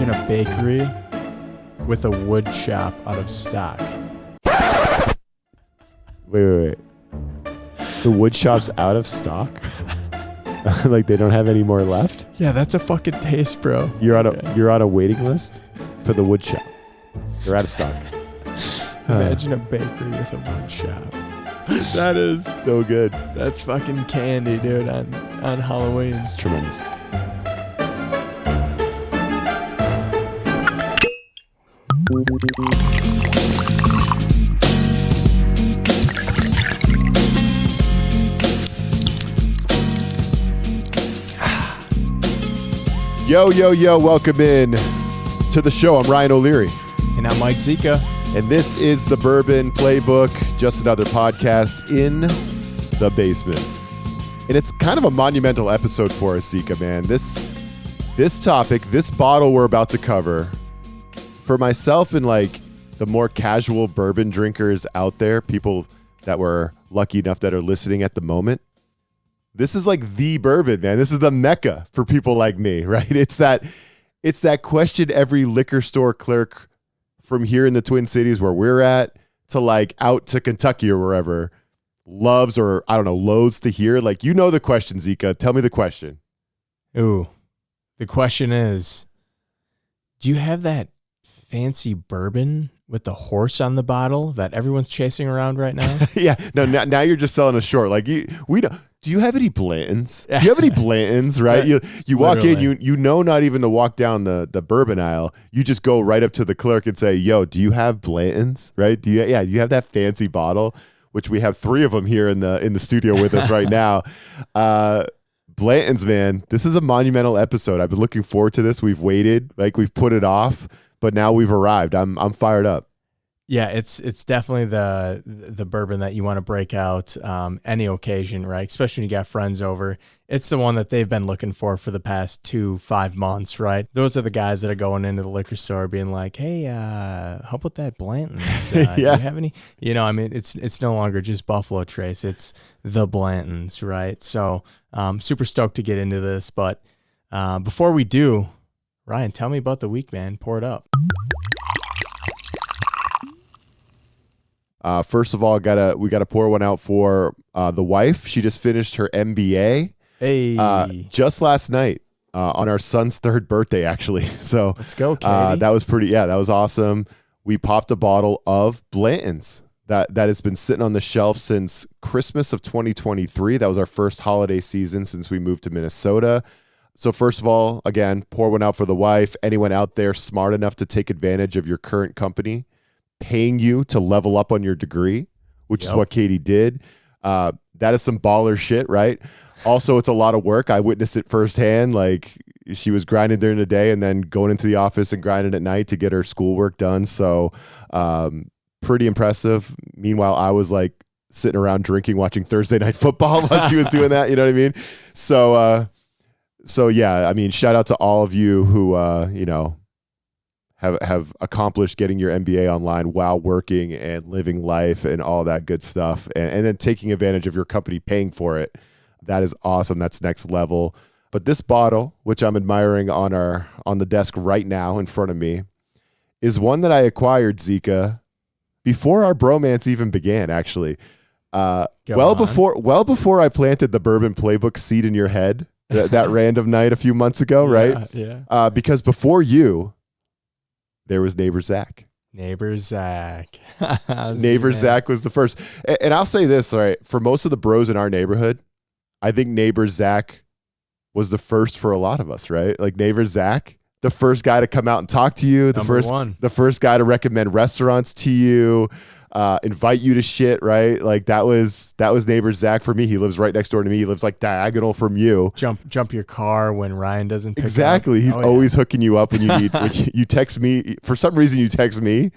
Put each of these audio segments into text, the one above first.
Imagine a bakery with a wood shop out of stock. Wait. The wood shop's out of stock? Like they don't have any more left? Yeah, that's a fucking taste, bro. You're on a waiting list for the wood shop. They're out of stock. Imagine a bakery with a wood shop. That is So good. That's fucking candy, dude, on Halloween. It's tremendous. Yo, welcome in to the show. I'm Ryan O'Leary. And I'm Mike Zika. And this is the Bourbon Playbook, just another podcast in the basement. And it's kind of a monumental episode for us, Zika, man. This topic, this bottle we're about to cover, for myself and like the more casual bourbon drinkers out there, people that were lucky enough that are listening at the moment, this is like the bourbon, man. This is the mecca for people like me, right? It's that question every liquor store clerk from here in the Twin Cities where we're at to like out to Kentucky or wherever loves or, I don't know, loathes to hear. Like, you know the question, Zika. Tell me the question. Ooh, the question is, do you have that fancy bourbon with the horse on the bottle that everyone's chasing around right now? Yeah. No, now you're just selling us short. Like, we don't. Do you have any Blantons? Do you have any Blantons, right? You walk in, you know not even to walk down the bourbon aisle. You just go right up to the clerk and say, yo, do you have Blantons, right? Do you have that fancy bottle, which we have 3 of them here in the studio with us right now. Blantons, man, this is a monumental episode. I've been looking forward to this. We've waited, like we've put it off, but now we've arrived. I'm fired up. Yeah, it's definitely the bourbon that you want to break out any occasion, right? Especially when you got friends over. It's the one that they've been looking for the past 5 months, right? Those are the guys that are going into the liquor store being like, hey, how about that Blanton's? Yeah. Do you have any? I mean, it's no longer just Buffalo Trace. It's the Blanton's, right? So super stoked to get into this. But before we do, Ryan, tell me about the week, man. Pour it up. First of all, we gotta pour one out for the wife. She just finished her MBA. Hey, just last night on our son's 3rd birthday, actually. So let's go, Katie. That was that was awesome. We popped a bottle of Blanton's that has been sitting on the shelf since Christmas of 2023. That was our first holiday season since we moved to Minnesota. So first of all, again, pour one out for the wife. Anyone out there smart enough to take advantage of your current company paying you to level up on your degree, which is what Katie did. That is some baller shit, right? Also, it's a lot of work. I witnessed it firsthand. Like, she was grinding during the day and then going into the office and grinding at night to get her schoolwork done. So pretty impressive. Meanwhile, I was like sitting around drinking, watching Thursday Night Football while she was doing that. You know what I mean? So yeah, I mean, shout out to all of you who, have accomplished getting your MBA online while working and living life and all that good stuff. And then taking advantage of your company paying for it. That is awesome. That's next level. But this bottle, which I'm admiring on the desk right now in front of me, is one that I acquired, Zika, before our bromance even began, actually. Before I planted the Bourbon Playbook seed in your head that random night a few months ago, right? Yeah. Because before you, there was Neighbor Zach. Neighbor Zach. Zach was the first. And I'll say this, all right, for most of the bros in our neighborhood, I think Neighbor Zach was the first for a lot of us, right? Like Neighbor Zach, the first guy to come out and talk to you, the first guy to recommend restaurants to you, invite you to shit, right? Like that was Neighbor Zach for me. He lives right next door to me. He lives like diagonal from you. Jump your car when Ryan doesn't pick exactly. Up. He's always hooking you up when you need. You text me for some reason. You text me,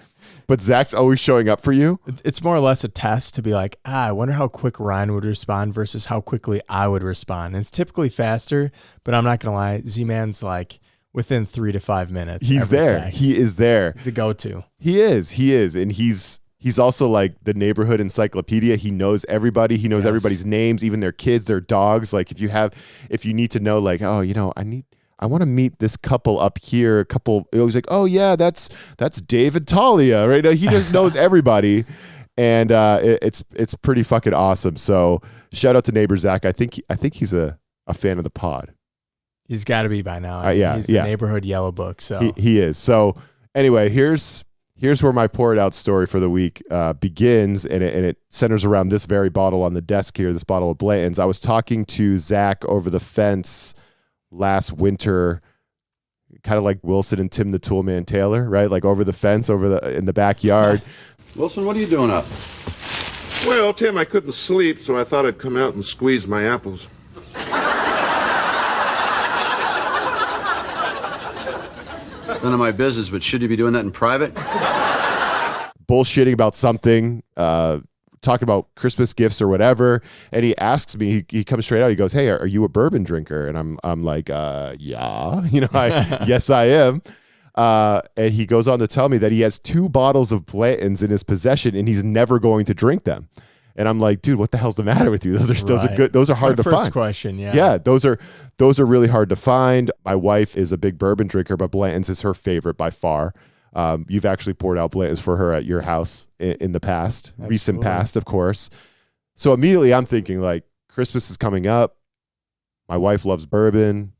but Zach's always showing up for you. It's more or less a test to be like, I wonder how quick Ryan would respond versus how quickly I would respond. And it's typically faster, but I'm not gonna lie, Z-Man's like within 3 to 5 minutes. He's there. Text. He is there. He's a go-to. He is, and he's also like the neighborhood encyclopedia. He knows everybody. He knows everybody's names, even their kids, their dogs. Like if you need to know, like, oh, I I want to meet this couple up here. It was like, oh yeah, that's David Talia, right? He just knows everybody, and it's pretty fucking awesome. So shout out to neighbor Zach. I think he's a fan of the pod. He's got to be by now. He's the neighborhood yellow book. So he is. So anyway, here's where my pour it out story for the week begins, and it centers around this very bottle on the desk here. This bottle of Blanton's. I was talking to Zach over the fence last winter, kind of like Wilson and Tim the Toolman Taylor, right? Like over the fence, in the backyard. Wilson, what are you doing up? Well, Tim, I couldn't sleep, so I thought I'd come out and squeeze my apples. It's none of my business, but should you be doing that in private? Bullshitting about something, talking about Christmas gifts or whatever, and he asks me, he comes straight out, he goes, hey, are you a bourbon drinker? And I'm like, yeah, yes I am. And he goes on to tell me that he has 2 bottles of Blanton's in his possession and he's never going to drink them. And I'm like, dude, what the hell's the matter with you? Those are good. Those are hard to find. First question, yeah. Yeah, those are really hard to find. My wife is a big bourbon drinker, but Blanton's is her favorite by far. You've actually poured out Blanton's for her at your house in the past, Absolutely. Recent past, of course. So immediately I'm thinking, like, Christmas is coming up. My wife loves bourbon.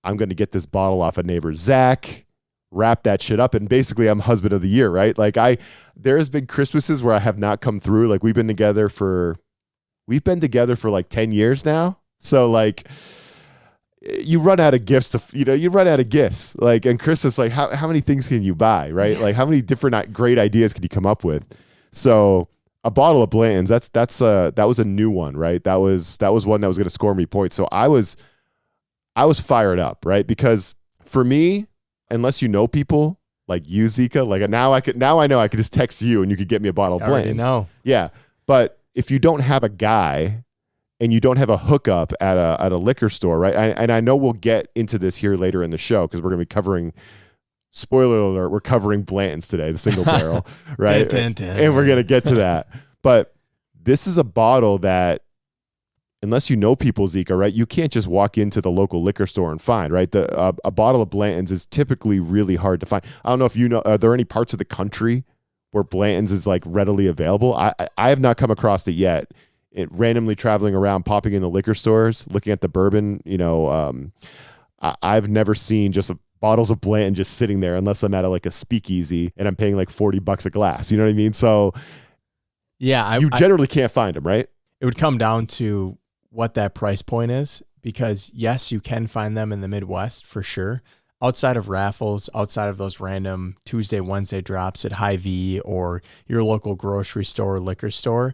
I'm going to get this bottle off of neighbor Zach, wrap that shit up, and basically I'm husband of the year, right? Like there has been Christmases where I have not come through. Like we've been together for like 10 years now. So like you run out of gifts like, and Christmas, like how many things can you buy, right? Like how many different great ideas can you come up with? So a bottle of Blanton's, that was a new one, right? That was one that was going to score me points. So I was fired up, right? Because for me, unless you know people like you, Zika, like now I know I could just text you and you could get me a bottle of Blanton's. Know. Yeah. But if you don't have a guy and you don't have a hookup at a liquor store, right? And I know we'll get into this here later in the show because we're going to be covering, spoiler alert, we're covering Blanton's today, the single barrel, right? Dun, dun, dun. And we're going to get to that. But this is a bottle that, unless you know people, Zika, right, you can't just walk into the local liquor store and find, right? A bottle of Blanton's is typically really hard to find. I don't know if you know, are there any parts of the country where Blanton's is like readily available? I have not come across it yet. Randomly traveling around, popping in the liquor stores, looking at the bourbon, I've never seen just bottles of Blanton just sitting there unless I'm at a speakeasy and I'm paying like $40 a glass. You know what I mean? So yeah, you generally can't find them, right? It would come down to what that price point is, because yes, you can find them in the Midwest for sure. Outside of raffles, outside of those random Tuesday, Wednesday drops at Hy-Vee or your local grocery store or liquor store,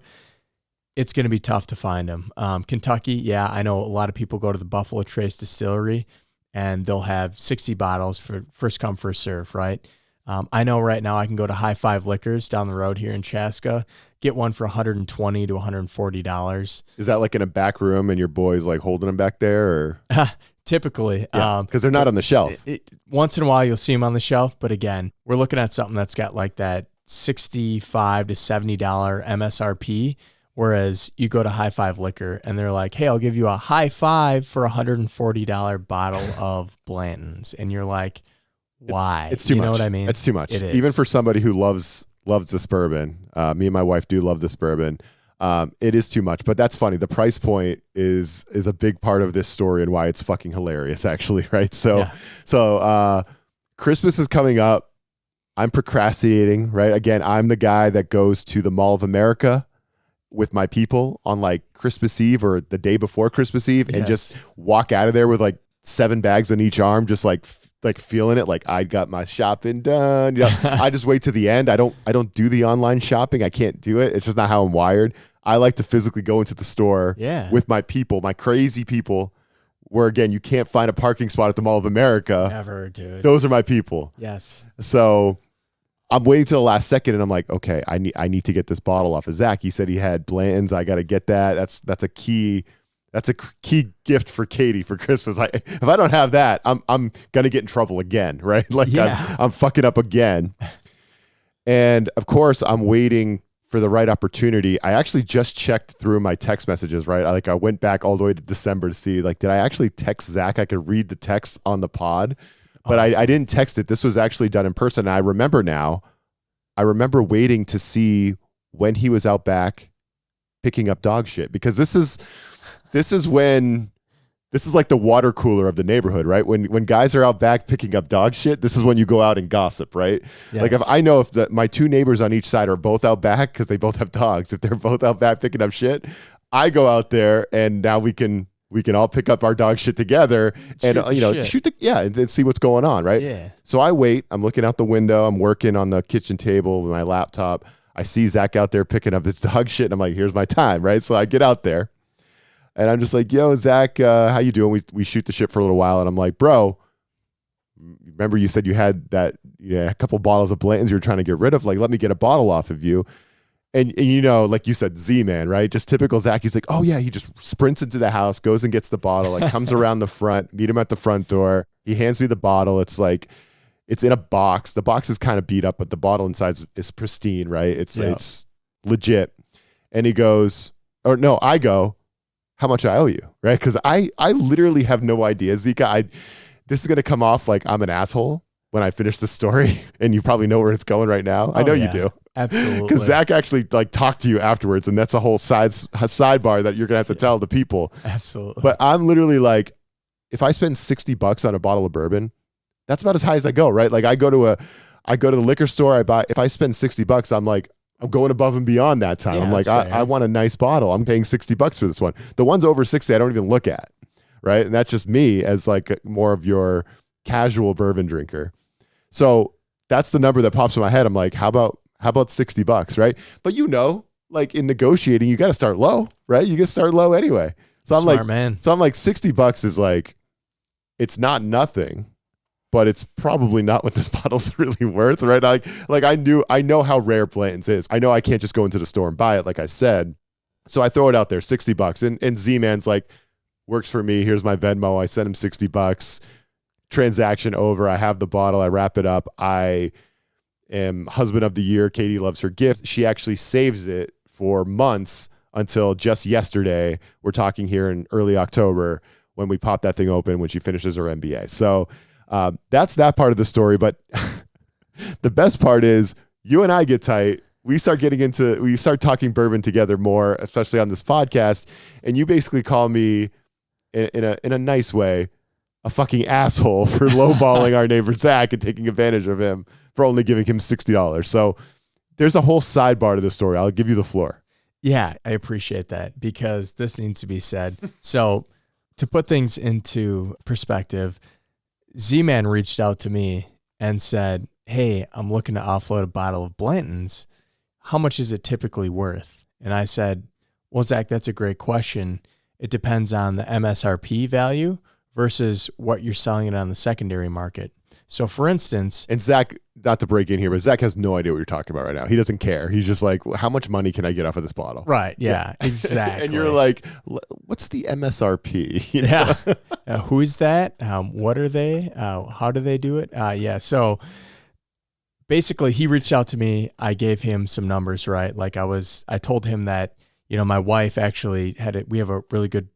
it's going to be tough to find them. Kentucky, yeah, I know a lot of people go to the Buffalo Trace Distillery and they'll have 60 bottles for first come, first serve, right? I know right now I can go to High Five Liquors down the road here in Chaska, get one for $120 to $140. Is that like in a back room and your boys like holding them back there, or? Typically. Because they're not on the shelf. Once in a while you'll see them on the shelf, but again, we're looking at something that's got like that $65 to $70 MSRP, whereas you go to High Five Liquor and they're like, hey, I'll give you a high five for a $140 bottle of Blanton's. And you're like, why? It's too much. You know what I mean? It's too much. It is. Even for somebody who loves this bourbon. Me and my wife do love this bourbon. It is too much, but that's funny. The price point is a big part of this story and why it's fucking hilarious, actually, right? So Christmas is coming up. I'm procrastinating, right? Again, I'm the guy that goes to the Mall of America with my people on like Christmas Eve or the day before Christmas Eve and just walk out of there with like 7 bags on each arm, just like feeling it, like I got my shopping done. I just wait to the end. I don't do the online shopping. I can't do it. It's just not how I'm wired. I like to physically go into the store with my people, my crazy people, where again, you can't find a parking spot at the Mall of America. Never, dude. Those are my people. Yes. So I'm waiting till the last second and I'm like, okay, I need to get this bottle off of Zach. He said he had Blanton's. I got to get that. That's a key gift for Katie for Christmas. If I don't have that, I'm going to get in trouble again, right? Like I'm fucking up again. And of course I'm waiting for the right opportunity, I actually just checked through my text messages, right? I went back all the way to December to see, like, did I actually text Zach? I could read the text on the pod, but I didn't text it. This was actually done in person. And I remember waiting to see when he was out back picking up dog shit, because this is like the water cooler of the neighborhood, right? When guys are out back picking up dog shit, this is when you go out and gossip, right? Yes. Like, if I know if my two neighbors on each side are both out back because they both have dogs, if they're both out back picking up shit, I go out there and now we can all pick up our dog shit together and and see what's going on, right? Yeah. So I wait. I'm looking out the window. I'm working on the kitchen table with my laptop. I see Zach out there picking up his dog shit, and I'm like, here's my time, right? So I get out there. And I'm just like, yo, Zach, how you doing? We shoot the shit for a little while. And I'm like, bro, remember you said you had that, a couple bottles of Blanton's you were trying to get rid of? Like, let me get a bottle off of you. And like you said, Z-Man, right? Just typical Zach. He's like, oh, yeah. He just sprints into the house, goes and gets the bottle, like comes around the front, meet him at the front door. He hands me the bottle. It's like, it's in a box. The box is kind of beat up, but the bottle inside is pristine, right? It's legit. And he goes, I go, how much I owe you, right? Because I literally have no idea, Zika. This is going to come off like I'm an asshole when I finish the story, and you probably know where it's going right now. I know you do. Absolutely. Because Zach actually talked to you afterwards, and that's a whole sidebar that you're going to have to tell the people. Absolutely. But I'm literally like, if I spend $60 on a bottle of bourbon, that's about as high as I go, right? Like, I go to the liquor store, if I spend $60, I'm like, I'm going above and beyond that time. Yeah, I'm like, I want a nice bottle. I'm paying $60 for this one. The ones over 60, I don't even look at, right? And that's just me as like more of your casual bourbon drinker. So that's the number that pops in my head. I'm like, how about $60, right? But like in negotiating, you got to start low, right? You got to start low anyway. So I'm Smart like, man. So I'm like, $60 is like, it's not nothing, but it's probably not what this bottle's really worth, right? I know how rare Blanton's is. I know I can't just go into the store and buy it, like I said. So I throw it out there, $60. And Z-Man's like, works for me. Here's my Venmo. I send him $60. Transaction over. I have the bottle. I wrap it up. I am husband of the year. Katie loves her gift. She actually saves it for months until just yesterday. We're talking here in early October when we pop that thing open when she finishes her MBA. So that's that part of the story. But the best part is you and I get tight. We start talking bourbon together more, especially on this podcast. And you basically call me in a nice way, a fucking asshole for lowballing our neighbor Zach and taking advantage of him for only giving him $60. So there's a whole sidebar to this story. I'll give you the floor. Yeah, I appreciate that because this needs to be said. So to put things into perspective, Z-Man reached out to me and said, hey, I'm looking to offload a bottle of Blanton's. How much is it typically worth? And I said, well, Zach, that's a great question. It depends on the MSRP value versus what you're selling it on the secondary market. So for instance, and Zach, not to break in here, but Zach has no idea what you're talking about right now. He doesn't care. He's just like, how much money can I get off of this bottle? Right. Yeah, exactly. And you're like, what's the MSRP? Yeah. Who's that? What are they? How do they do it? Yeah. So basically he reached out to me. I gave him some numbers, right? Like I told him that, my wife actually we have a really good,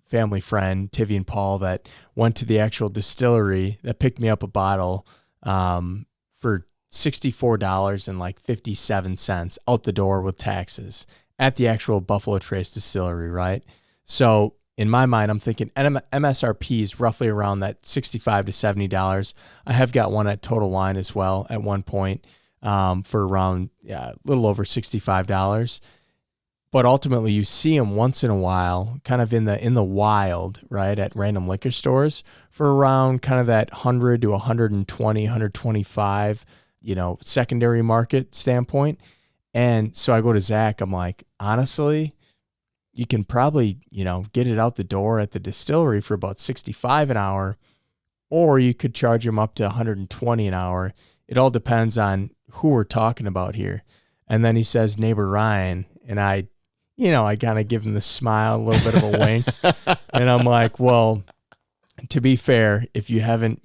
family friend, Tivy and Paul, that went to the actual distillery that picked me up a bottle for $64.57 out the door with taxes at the actual Buffalo Trace distillery, right? So in my mind, I'm thinking MSRP is roughly around that $65 to $70. I have got one at Total Wine as well at one point for around a little over $65. But ultimately, you see them once in a while, kind of in the wild, right, at random liquor stores for around kind of that 100 to 120, 125, secondary market standpoint. And so I go to Zach. I'm like, honestly, you can probably, get it out the door at the distillery for about $65 an hour, or you could charge them up to $120 an hour. It all depends on who we're talking about here. And then he says, neighbor Ryan, and I kind of give him the smile, a little bit of a wink. And I'm like, well, to be fair, if you haven't,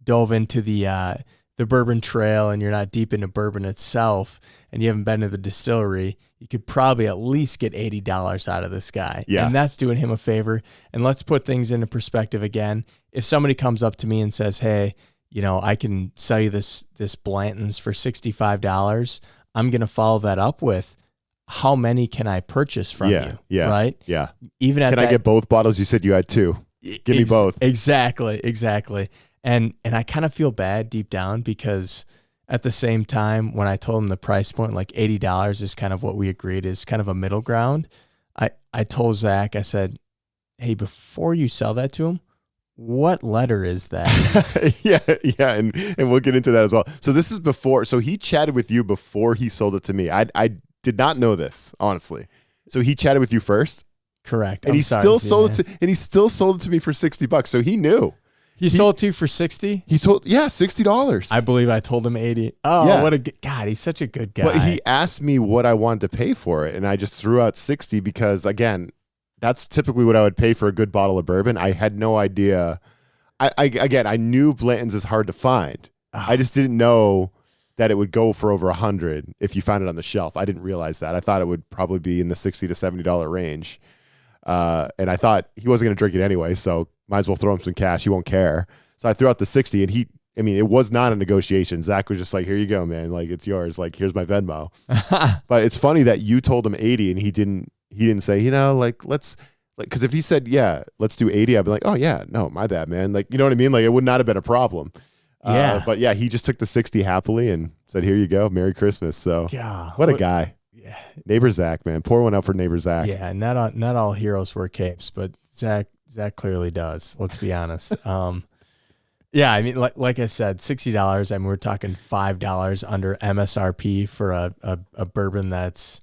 dove into the the bourbon trail and you're not deep into bourbon itself and you haven't been to the distillery, you could probably at least get $80 out of this guy. Yeah. And that's doing him a favor. And let's put things into perspective again. If somebody comes up to me and says, hey, I can sell you this Blanton's for $65, I'm going to follow that up with, how many can I purchase from you? Yeah. Right? Yeah. Even at Can I get both bottles? You said you had 2. Give me both. Exactly. And I kind of feel bad deep down because at the same time, when I told him the price point, like $80 is kind of what we agreed is kind of a middle ground. I told Zach, I said, hey, before you sell that to him, what letter is that? yeah. And we'll get into that as well. So this is before, so he chatted with you before he sold it to me. I did not know this, honestly. So he chatted with you first? Correct. And he still sold it to me for $60. So he knew. He sold it to you for 60? He sold, $60. I believe I told him 80. Oh, Yeah. what a good God. He's such a good guy. But he asked me what I wanted to pay for it. And I just threw out 60 because, again, that's typically what I would pay for a good bottle of bourbon. I had no idea. I knew Blanton's is hard to find. I just didn't know that it would go for over 100 if you found it on the shelf. I didn't realize that. I thought it would probably be in the $60 to $70 range. And I thought he wasn't going to drink it anyway, so might as well throw him some cash. He won't care. So I threw out the 60, and it was not a negotiation. Zach was just like, here you go, man. Like, it's yours. Like, here's my Venmo. But it's funny that you told him 80 and he didn't say, because if he said, yeah, let's do 80, I'd be like, oh yeah, no, my bad, man. Like, you know what I mean? Like, it would not have been a problem. Yeah. But yeah, he just took the 60 happily and said, here you go. Merry Christmas. So what a guy. Yeah. Neighbor Zach, man. Pour one out for neighbor Zach. Yeah. Not all heroes wear capes, but Zach clearly does. Let's be honest. Yeah. I mean, like I said, $60. I mean, we're talking $5 under MSRP for a bourbon that's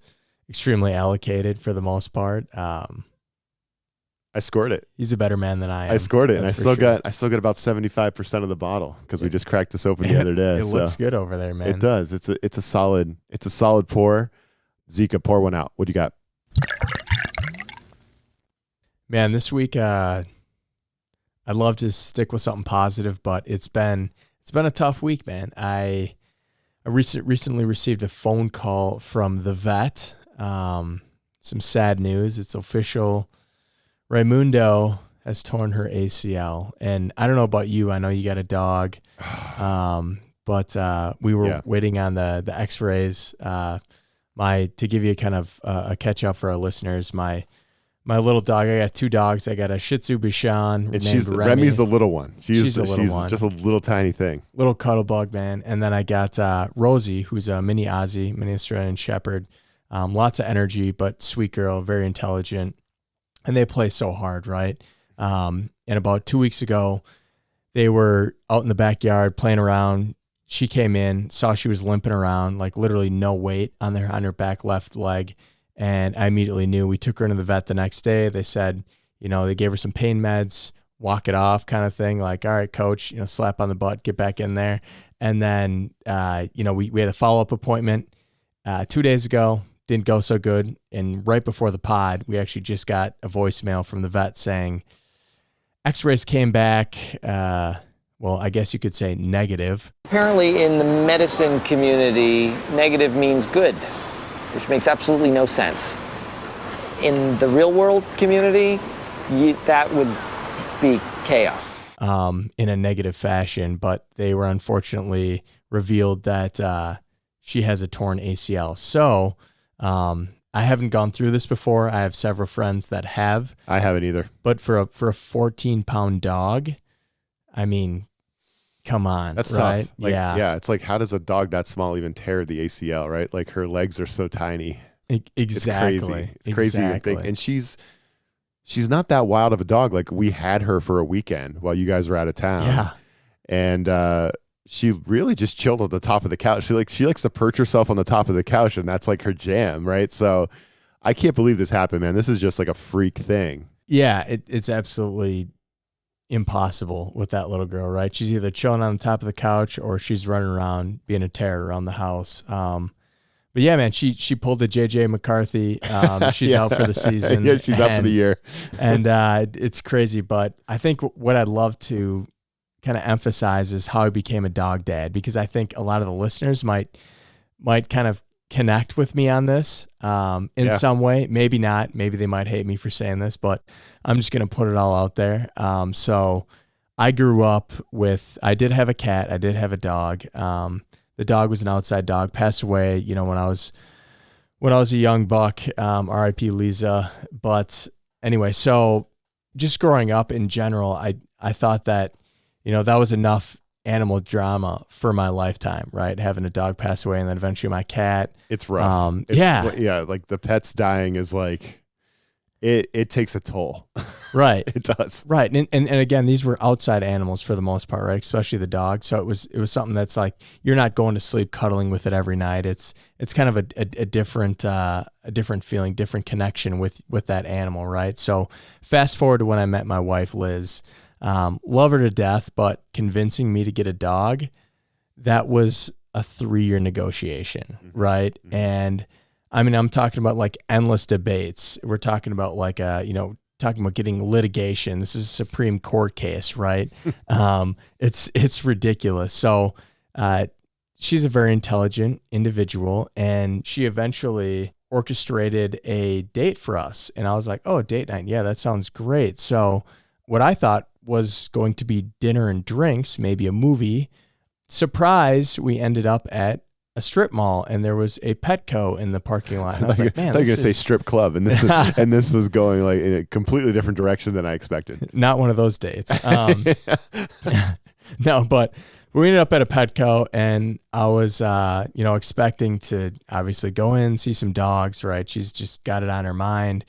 extremely allocated for the most part. I scored it. He's a better man than I am. I scored it, and I still got about 75% of the bottle because we just cracked this open the other day. It looks good over there, man. It does. It's a solid pour. Zika, pour one out. What do you got? Man, this week I'd love to stick with something positive, but it's been a tough week, man. I recently received a phone call from the vet. Some sad news. It's official. Raimundo has torn her ACL, and I don't know about you. I know you got a dog, but we were waiting on the X-rays. To give you kind of a catch up for our listeners, my little dog. I got 2 dogs. I got a Shih Tzu Bichon. And Remy's the little one. She's one. Just a little tiny thing. Little cuddle bug, man. And then I got Rosie, who's a mini Aussie, mini Australian Shepherd. Lots of energy, but sweet girl, very intelligent. And they play so hard, right? And about 2 weeks ago, they were out in the backyard playing around. She came in, saw she was limping around, like literally no weight on her back left leg. And I immediately knew. We took her into the vet the next day. They said, they gave her some pain meds, walk it off kind of thing. Like, all right, coach, slap on the butt, get back in there. And then, we had a follow-up appointment 2 days ago. Didn't go so good. And right before the pod, we actually just got a voicemail from the vet saying X-rays came back, well, I guess you could say negative. Apparently in the medicine community, negative means good, which makes absolutely no sense. In the real world community, that would be chaos. In a negative fashion, but they were unfortunately revealed that she has a torn ACL. So I haven't gone through this before. I have several friends that have. I haven't either. But for a 14-pound dog, I mean, come on. That's right? tough. Like, yeah. It's like, how does a dog that small even tear the ACL, right? Like, her legs are so tiny. Exactly. It's crazy. It's crazy to think. And she's not that wild of a dog. Like, we had her for a weekend while you guys were out of town. Yeah. And she really just chilled at the top of the couch. She likes to perch herself on the top of the couch, and that's like her jam, right? So I can't believe this happened, man. This is just like a freak thing. Yeah, it's absolutely impossible with that little girl, right? She's either chilling on the top of the couch or she's running around being a terror around the house. But yeah, man, she pulled a JJ McCarthy. She's out for the season. Yeah, she's out for the year. And it's crazy. But I think what I'd love to kind of emphasizes how I became a dog dad, because I think a lot of the listeners might kind of connect with me on this in some way. Maybe not. Maybe they might hate me for saying this, but I'm just going to put it all out there. So I grew up I did have a cat. I did have a dog. The dog was an outside dog, passed away, when I was a young buck, R.I.P. Lisa. But anyway, so just growing up in general, I thought that, that was enough animal drama for my lifetime, right? Having a dog pass away and then eventually my cat. It's rough. Yeah. Like the pets dying is like, it takes a toll. Right. It does. Right. And again, these were outside animals for the most part, right? Especially the dog. So it was something that's like, you're not going to sleep cuddling with it every night. It's kind of a different feeling, different connection with that animal. Right. So fast forward to when I met my wife, Liz, love her to death, but convincing me to get a dog, that was a 3-year negotiation. Mm-hmm. Right. Mm-hmm. And I mean, I'm talking about like endless debates. We're talking about like, talking about getting litigation. This is a Supreme Court case, right? It's ridiculous. So she's a very intelligent individual, and she eventually orchestrated a date for us. And I was like, oh, date night. Yeah, that sounds great. So what I thought was going to be dinner and drinks, maybe a movie. Surprise, we ended up at a strip mall, and there was a Petco in the parking lot. And I was like, man, I thought you were going to say strip club, and this was going like in a completely different direction than I expected. Not one of those dates. No, but we ended up at a Petco, and I was, expecting to obviously go in, see some dogs, right? She's just got it on her mind.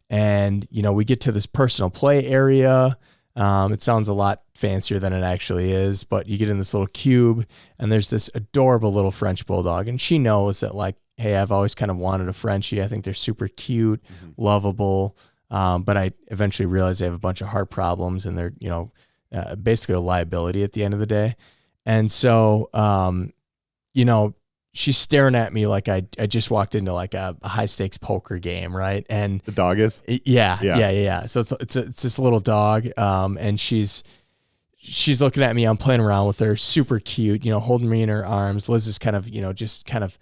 And, we get to this personal play area. It sounds a lot fancier than it actually is, but you get in this little cube, and there's this adorable little French bulldog, and she knows that, like, hey, I've always kind of wanted a Frenchie. I think they're super cute, lovable, but I eventually realized they have a bunch of heart problems, and they're, basically a liability at the end of the day. And so, she's staring at me like I just walked into like a high stakes poker game, right? And the dog is? Yeah. So it's this little dog, and she's looking at me. I'm playing around with her, super cute, holding me in her arms. Liz is kind of, just kind of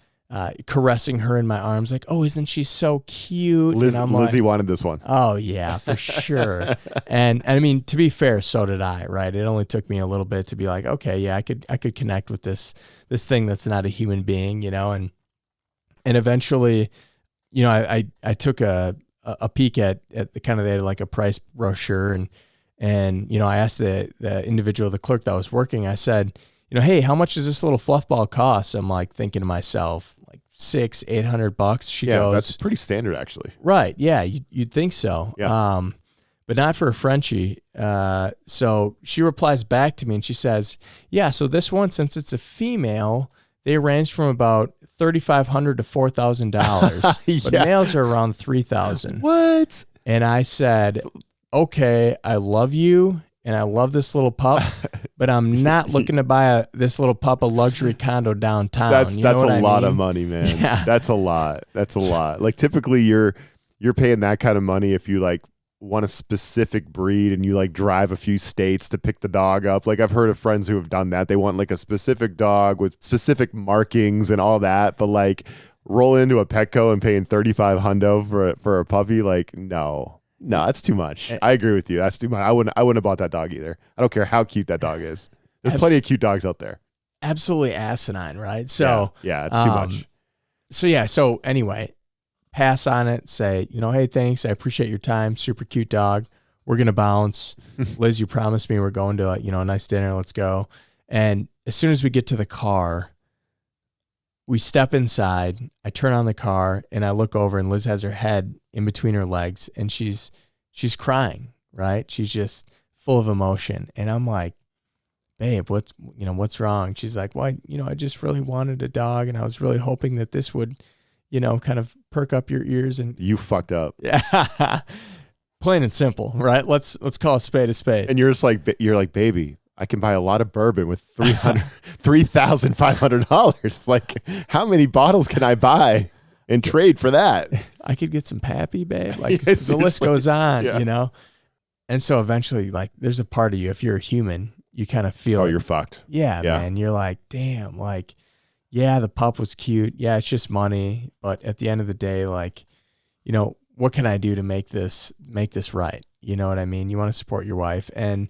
caressing her in my arms, like, oh, isn't she so cute? Lizzie wanted this one. Oh yeah, for sure. And I mean, to be fair, so did I, right? It only took me a little bit to be like, okay, yeah, I could connect with this thing that's not a human being, and eventually, I took a peek at the kind of, they had like a price brochure, and I asked the individual, the clerk that was working, I said, hey, how much does this little fluff ball cost? I'm like thinking to myself, like $600-800. She goes, that's pretty standard actually. Right. Yeah. You'd think so. Yeah. But not for a Frenchie. So she replies back to me and she says, yeah, so this one, since it's a female, they range from about $3,500 to $4,000, but males are around $3,000. What? And I said, okay, I love you, and I love this little pup, but I'm not looking to buy this little pup a luxury condo downtown. That's a lot of money, man. Yeah. That's a lot. Like typically you're paying that kind of money if you like want a specific breed and you like drive a few states to pick the dog up. Like I've heard of friends who have done that. They want like a specific dog with specific markings and all that, but like rolling into a Petco and paying $3,500 for a puppy, like no, that's too much. I agree with you. That's too much. I wouldn't have bought that dog either. I don't care how cute that dog is. There's plenty of cute dogs out there. Absolutely asinine, right? So yeah, it's too much. So anyway, pass on it. Say, hey, thanks. I appreciate your time. Super cute dog. We're gonna bounce. Liz, you promised me we're going to a nice dinner. Let's go. And as soon as we get to the car, we step inside. I turn on the car and I look over, and Liz has her head in between her legs, and she's crying, right? She's just full of emotion. And I'm like, babe, what's wrong? She's like, well, I just really wanted a dog, and I was really hoping that this would, kind of perk up your ears. And you fucked up. Yeah. Plain and simple, right? Let's call a spade a spade. And you're like, baby, I can buy a lot of bourbon with $3,500. Like, how many bottles can I buy and trade for that? I could get some Pappy, babe. Like, the list goes on, And so eventually, like, there's a part of you, if you're a human, you kind of feel, Oh, you're fucked. yeah, Yeah. man, you're like, damn, like, yeah, the pup was cute. Yeah, it's just money. But at the end of the day, like, you know, what can I do to make this right? You know what I mean? You want to support your wife. And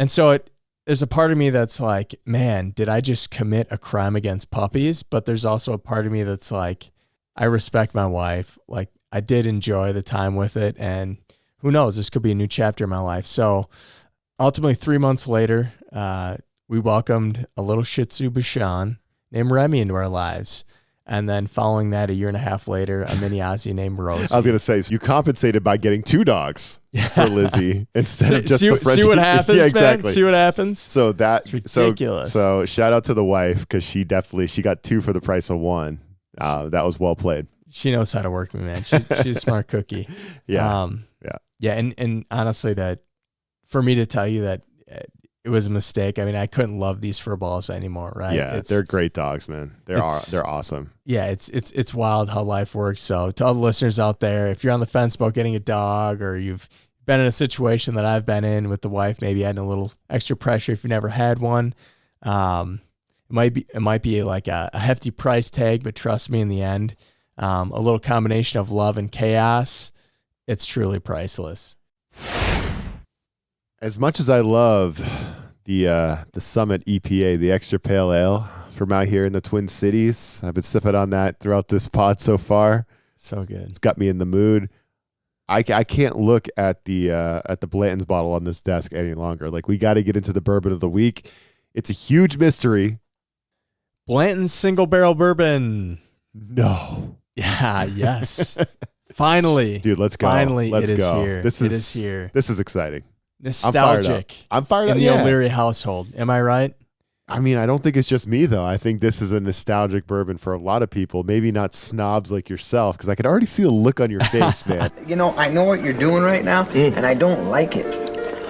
so there's a part of me that's like, man, did I just commit a crime against puppies? But there's also a part of me that's like, I respect my wife. Like, I did enjoy the time with it. And who knows, this could be a new chapter in my life. So ultimately 3 months later, we welcomed a little Shih Tzu Bashan named Remy into our lives. And then following that, a year and a half later, a mini Aussie named Rosie. I was going to say, so you compensated by getting 2 dogs for Lizzie instead of just the Frenchie. See what happens, yeah, exactly. man? See what happens? So It's ridiculous. So shout out to the wife, because she got 2 for the price of 1. That was well played. She knows how to work me, man. She's a smart cookie. Yeah. Yeah. And honestly, for me to tell you that it was a mistake. I mean, I couldn't love these fur balls anymore, right? Yeah, they're great dogs, man. They're awesome. Yeah, it's wild how life works. So to all the listeners out there, if you're on the fence about getting a dog, or you've been in a situation that I've been in with the wife, maybe adding a little extra pressure if you never had one, it might be like a hefty price tag, but trust me, in the end, a little combination of love and chaos, it's truly priceless. As much as I love the Summit EPA, the extra pale ale from out here in the Twin Cities, I've been sipping on that throughout this pod so far. So good. It's got me in the mood. I can't look at the Blanton's bottle on this desk any longer. Like, we got to get into the bourbon of the week. It's a huge mystery. Blanton's single barrel bourbon. No. Yeah. Yes. Finally, dude, let's go. Finally, let's it is go. here. This it is here. This is exciting. Nostalgic. I'm fired up. In the Yeah. O'Leary household. Am I right? I mean, I don't think it's just me, though. I think this is a nostalgic bourbon for a lot of people. Maybe not snobs like yourself, because I could already see the look on your face, man. You know, I know what you're doing right now, and I don't like it.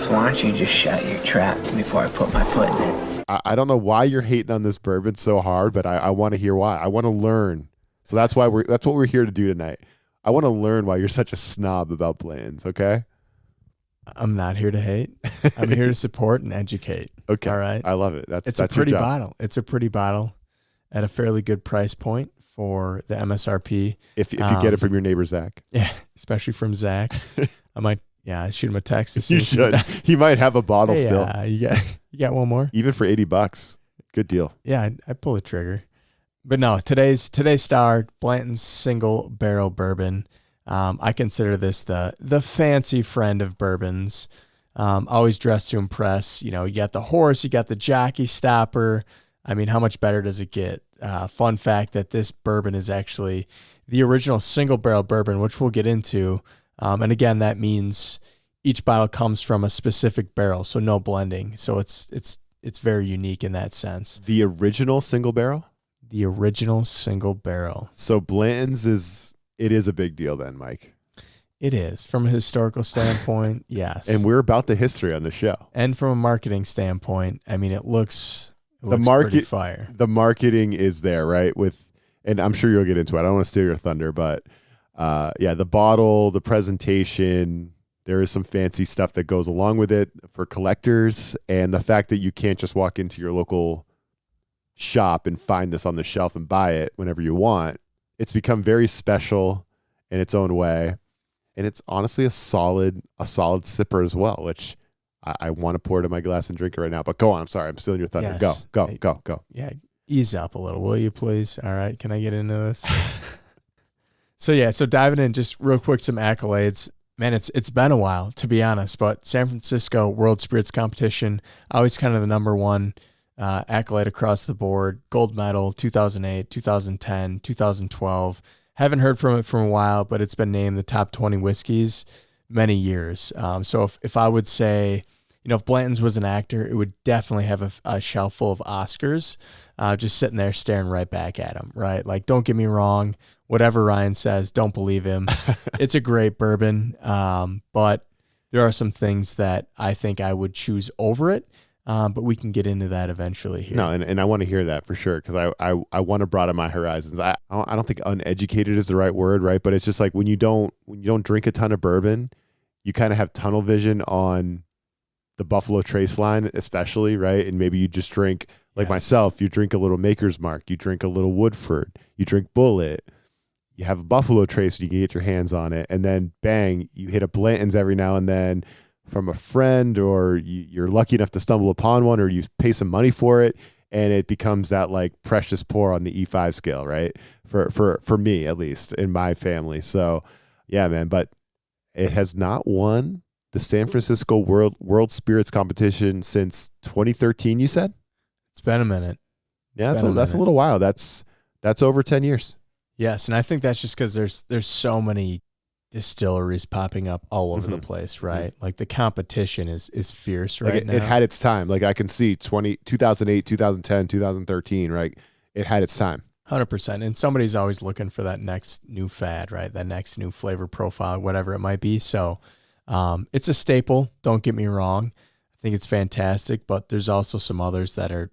So why don't you just shut your trap before I put my foot in it? I don't know why you're hating on this bourbon so hard, but I want to hear why. I want to learn. So that's what we're here to do tonight. I want to learn why you're such a snob about Blanton's, okay? I'm not here to hate. I'm here to support and educate. Okay. All right. I love it. It's a pretty bottle. It's a pretty bottle at a fairly good price point for the MSRP. If you get it from your neighbor, Zach. Yeah, especially from Zach. I shoot him a text. As soon You as should. He might have a bottle still. You got one more? Even for $80. Good deal. Yeah, I pull the trigger. But no, today's star, Blanton's single barrel bourbon. I consider this the fancy friend of bourbons. Always dressed to impress. You know, you got the horse, you got the jockey stopper. I mean, how much better does it get? Fun fact that this bourbon is actually the original single barrel bourbon, which we'll get into. And again, that means each bottle comes from a specific barrel, so no blending. So it's very unique in that sense. The original single barrel? The original single barrel. So Blanton's is a big deal then, Mike. It is. From a historical standpoint, yes. And we're about the history on the show. And from a marketing standpoint, I mean, it looks pretty fire. The marketing is there, right? And I'm sure you'll get into it. I don't want to steal your thunder, but the bottle, the presentation, there is some fancy stuff that goes along with it for collectors. And the fact that you can't just walk into your local shop and find this on the shelf and buy it whenever you want. It's become very special in its own way. And it's honestly a solid sipper as well, which I want to pour it in my glass and drink it right now. But go on. I'm sorry. I'm stealing your thunder. Yes. Go. Yeah. Ease up a little, will you please? All right. Can I get into this? So diving in just real quick, some accolades. Man, it's been a while, to be honest, but San Francisco World Spirits Competition, always kind of the number one accolade across the board. Gold medal, 2008, 2010, 2012. Haven't heard from it for a while, but it's been named the top 20 whiskeys many years. So if I would say, you know, if Blanton's was an actor, it would definitely have a shelf full of Oscars just sitting there staring right back at him, right? Like, don't get me wrong. Whatever Ryan says, don't believe him. It's a great bourbon, but there are some things that I think I would choose over it. But we can get into that eventually here. No, and I want to hear that for sure, because I want to broaden my horizons. I don't think uneducated is the right word, right? But it's just like when you don't drink a ton of bourbon, you kind of have tunnel vision on the Buffalo Trace line, especially, right? And maybe you just drink, like myself, you drink a little Maker's Mark, you drink a little Woodford, you drink Bullet, you have a Buffalo Trace, you can get your hands on it, and then bang, you hit a Blanton's every now and then from a friend, or you're lucky enough to stumble upon one, or you pay some money for it, and it becomes that like precious pour on the E5 scale, right? For me, at least in my family. So yeah, man, but it has not won the San Francisco World Spirits competition since 2013, you said? It's been a minute. Yeah, that's a little while. That's over 10 years. Yes, and I think that's just because there's so many distilleries popping up all over the place, right? Like the competition is fierce right now. It had its time. Like I can see 2008, 2010, 2013, right? It had its time. 100%. And somebody's always looking for that next new fad, right? That next new flavor profile, whatever it might be. So it's a staple. Don't get me wrong. I think it's fantastic, but there's also some others that are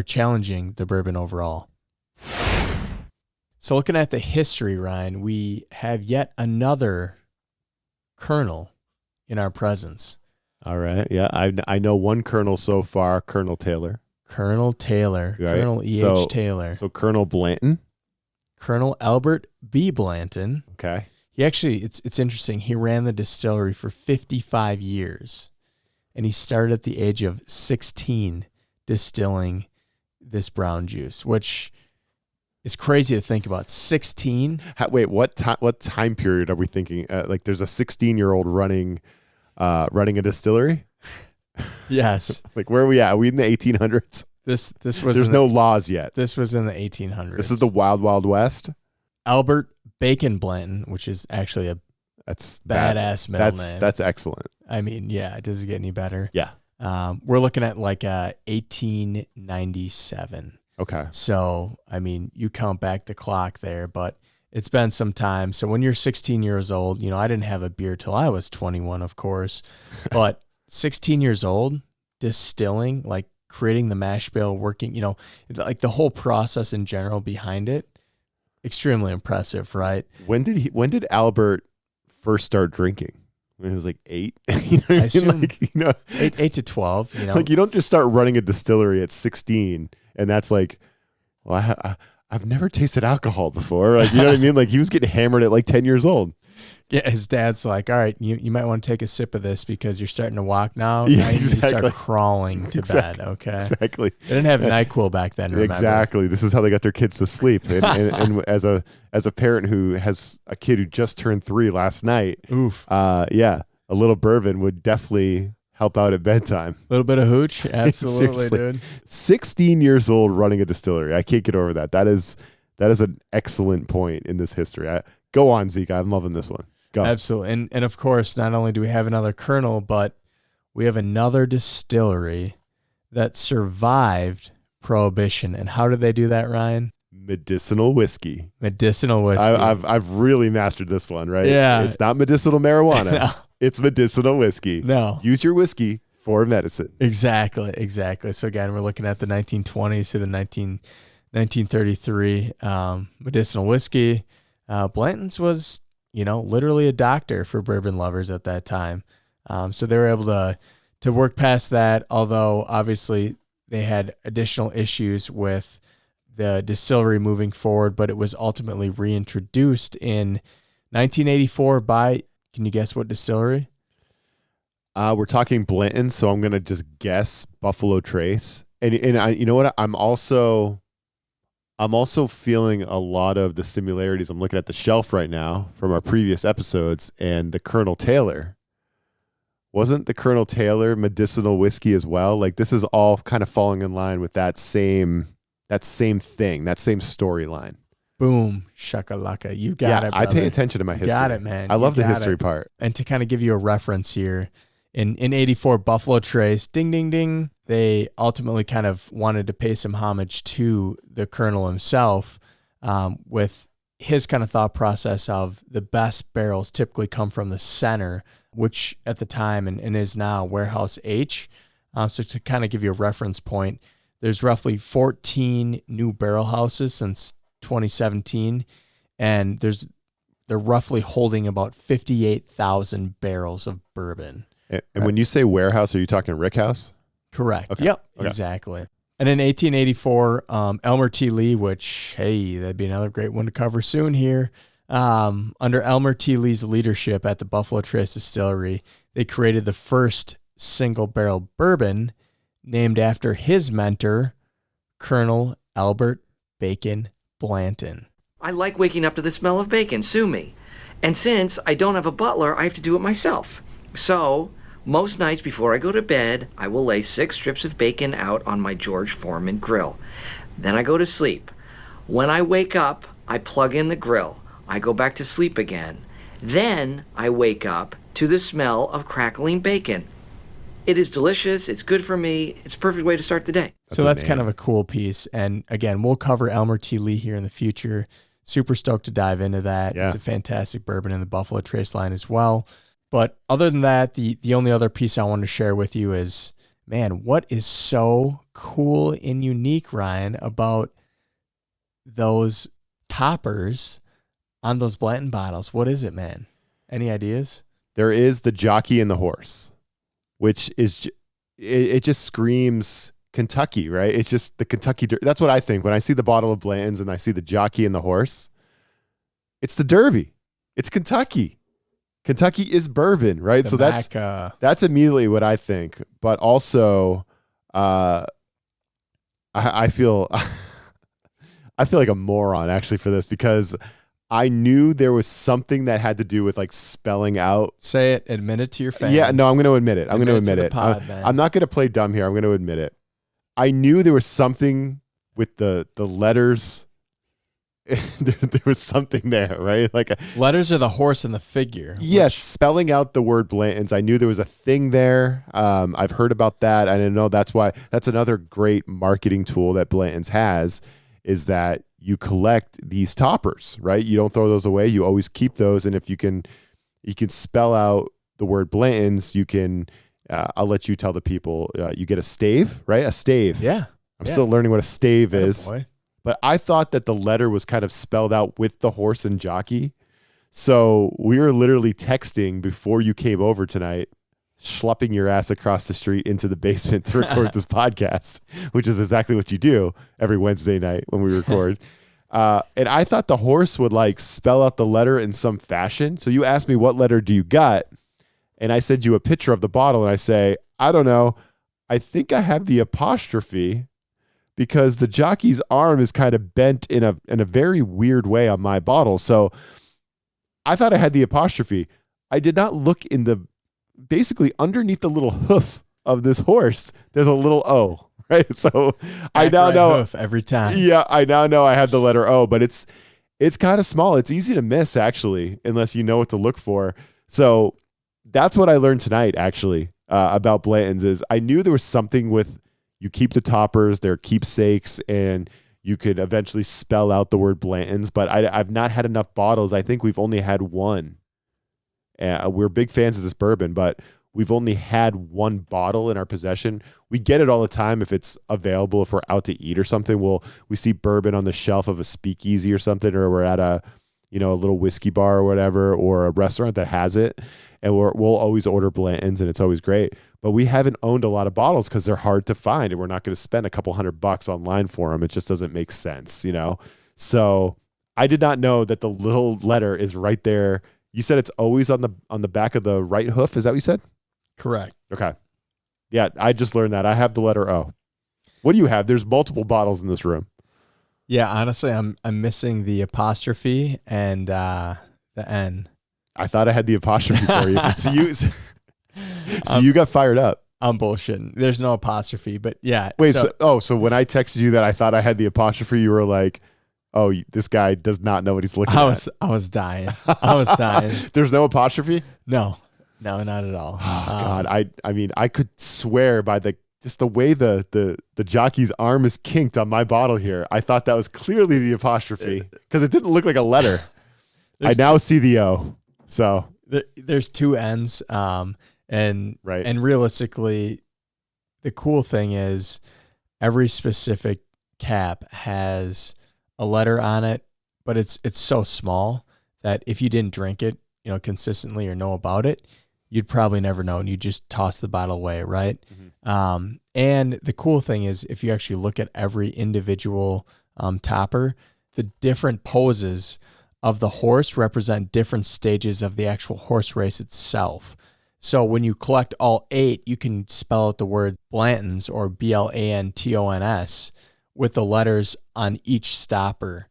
challenging the bourbon overall. So looking at the history, Ryan, we have yet another Colonel in our presence. All right. Yeah, I know one Colonel so far, Colonel Taylor. Colonel Taylor, right. Colonel E.H. Taylor. So Colonel Blanton. Colonel Albert B. Blanton. Okay. He actually, it's interesting. He ran the distillery for 55 years, and he started at the age of 16 distilling this brown juice, which is crazy to think about. 16. Wait, what time period are we thinking? Like, there's a 16-year-old running a distillery. Yes. Like, where are we at? Are we in the 1800s? This was. There's no laws yet. This was in the 1800s. This is the Wild Wild West. Albert Bacon Blanton, which is actually a badass middle name. That's excellent. I mean, yeah, it doesn't get any better. Yeah. We're looking at like 1897. Okay. So, I mean, you count back the clock there, but it's been some time. So when you're 16 years old, I didn't have a beer till I was 21, of course, but 16 years old, distilling, like creating the mash bill, working, like the whole process in general behind it, extremely impressive, right? When did Albert first start drinking? When he was like 8? You know what I assume mean? 8 to 12. Like you don't just start running a distillery at 16, and that's like, well, I've never tasted alcohol before. Like, you know what I mean? Like he was getting hammered at like 10 years old. Yeah, his dad's like, all right, you might want to take a sip of this because you're starting to walk now. Yeah, now you exactly. start crawling to bed, okay? Exactly. They didn't have NyQuil back then, remember? Exactly. This is how they got their kids to sleep. And as a parent who has a kid who just turned 3 last night, oof. Yeah, a little bourbon would definitely help out at bedtime. A little bit of hooch? Absolutely, dude. 16 years old running a distillery. I can't get over that. That is an excellent point in this history. Go on, Zeke. I'm loving this one. Go. Absolutely. And of course, not only do we have another Colonel, but we have another distillery that survived Prohibition. And how did they do that, Ryan? Medicinal whiskey. Medicinal whiskey. I've really mastered this one, right? Yeah. It's not medicinal marijuana. No. It's medicinal whiskey. No. Use your whiskey for medicine. Exactly. So again, we're looking at the 1920s to the 1933 medicinal whiskey. Blanton's was, literally a doctor for bourbon lovers at that time. So they were able to work past that, although obviously they had additional issues with the distillery moving forward, but it was ultimately reintroduced in 1984 by, can you guess what distillery? We're talking Blanton, so I'm going to just guess Buffalo Trace. And I, you know what? I'm also feeling a lot of the similarities. I'm looking at the shelf right now from our previous episodes, and the Colonel Taylor. Wasn't the Colonel Taylor medicinal whiskey as well? Like this is all kind of falling in line with that same thing, that same storyline. Boom, shakalaka. You got it, brother. I pay attention to my history. Got it, man. I love the history part. And to kind of give you a reference here, in 84, Buffalo Trace, ding, ding, ding, they ultimately kind of wanted to pay some homage to the Colonel himself with his kind of thought process of the best barrels typically come from the center, which at the time and is now Warehouse H. So to kind of give you a reference point, there's roughly 14 new barrel houses since 2017, and they're roughly holding about 58,000 barrels of bourbon. And when you say warehouse, are you talking Rick House? Correct. Okay. Yep, Okay. exactly. And in 1884, Elmer T. Lee, which, hey, that'd be another great one to cover soon here. Under Elmer T. Lee's leadership at the Buffalo Trace Distillery, they created the first single barrel bourbon named after his mentor, Colonel Albert Bacon Blanton. I like waking up to the smell of bacon. Sue me. And since I don't have a butler, I have to do it myself. So most nights before I go to bed, I will lay 6 strips of bacon out on my George Foreman grill. Then I go to sleep. When I wake up, I plug in the grill. I go back to sleep again. Then I wake up to the smell of crackling bacon. It is delicious. It's good for me. It's a perfect way to start the day. So that's kind of a cool piece. And again, we'll cover Elmer T. Lee here in the future. Super stoked to dive into that. Yeah. It's a fantastic bourbon in the Buffalo Trace line as well. But other than that, the only other piece I wanted to share with you is, man, what is so cool and unique, Ryan, about those toppers on those Blanton bottles? What is it, man? Any ideas? There is the jockey and the horse, which is, it just screams Kentucky, right? It's just the Kentucky. That's what I think when I see the bottle of Blanton's and I see the jockey and the horse. It's the Derby. It's Kentucky. Kentucky is bourbon, right? So that's immediately what I think. But also, I feel I feel like a moron actually for this, because I knew there was something that had to do with like spelling out. Say it. Admit it to your fans. Yeah, no, I'm going to admit it. I'm going to admit it. Pod, I'm not going to play dumb here. I'm going to admit it. I knew there was something with the letters. there was something there, right? Like letters are the horse and the figure. Yes, spelling out the word Blanton's. I knew there was a thing there. I've heard about that. I didn't know that's another great marketing tool that Blanton's has, is that you collect these toppers, right? You don't throw those away. You always keep those. And if you can spell out the word Blanton's, you can, I'll let you tell the people, you get a stave, right? A stave. Yeah. I'm still learning what a stave is. Boy. But I thought that the letter was kind of spelled out with the horse and jockey. So we were literally texting before you came over tonight, schlepping your ass across the street into the basement to record this podcast, which is exactly what you do every Wednesday night when we record. And I thought the horse would like spell out the letter in some fashion. So you asked me, what letter do you got? And I sent you a picture of the bottle and I say, I don't know. I think I have the apostrophe, because the jockey's arm is kind of bent in a very weird way on my bottle. So I thought I had the apostrophe. I did not look in basically underneath the little hoof of this horse, there's a little O, right? So I now know hoof every time. Yeah, I now know I have the letter O, but it's kind of small. It's easy to miss actually, unless you know what to look for. So that's what I learned tonight actually about Blanton's, is I knew there was something with, you keep the toppers, they're keepsakes, and you could eventually spell out the word Blanton's, but I've not had enough bottles. I think we've only had one. We're big fans of this bourbon, but we've only had one bottle in our possession. We get it all the time if it's available, if we're out to eat or something. We see bourbon on the shelf of a speakeasy or something, or we're at a little whiskey bar or whatever, or a restaurant that has it, and we'll always order Blanton's, and it's always great. But we haven't owned a lot of bottles because they're hard to find, and we're not going to spend a couple $100 online for them. It just doesn't make sense, So I did not know that the little letter is right there. You said it's always on the back of the right hoof. Is that what you said? Correct. Okay. Yeah, I just learned that. I have the letter O. What do you have? There's multiple bottles in this room. Yeah, honestly, I'm missing the apostrophe and the N. I thought I had the apostrophe for you. So you got fired up. I'm bullshitting. There's no apostrophe, but yeah. Wait, so when I texted you that I thought I had the apostrophe, you were like, oh, this guy does not know what he's looking at. I was dying. I was dying. There's no apostrophe? No, not at all. Oh, God. I mean, I could swear by just the way the jockey's arm is kinked on my bottle here. I thought that was clearly the apostrophe because it didn't look like a letter. I now see the O. So there's 2 N's. And realistically, the cool thing is every specific cap has a letter on it, but it's so small that if you didn't drink it, consistently or know about it, you'd probably never know, and you just toss the bottle away, right? And the cool thing is, if you actually look at every individual topper, the different poses of the horse represent different stages of the actual horse race itself. So when you collect all 8, you can spell out the word Blanton's, or Blantons, with the letters on each stopper.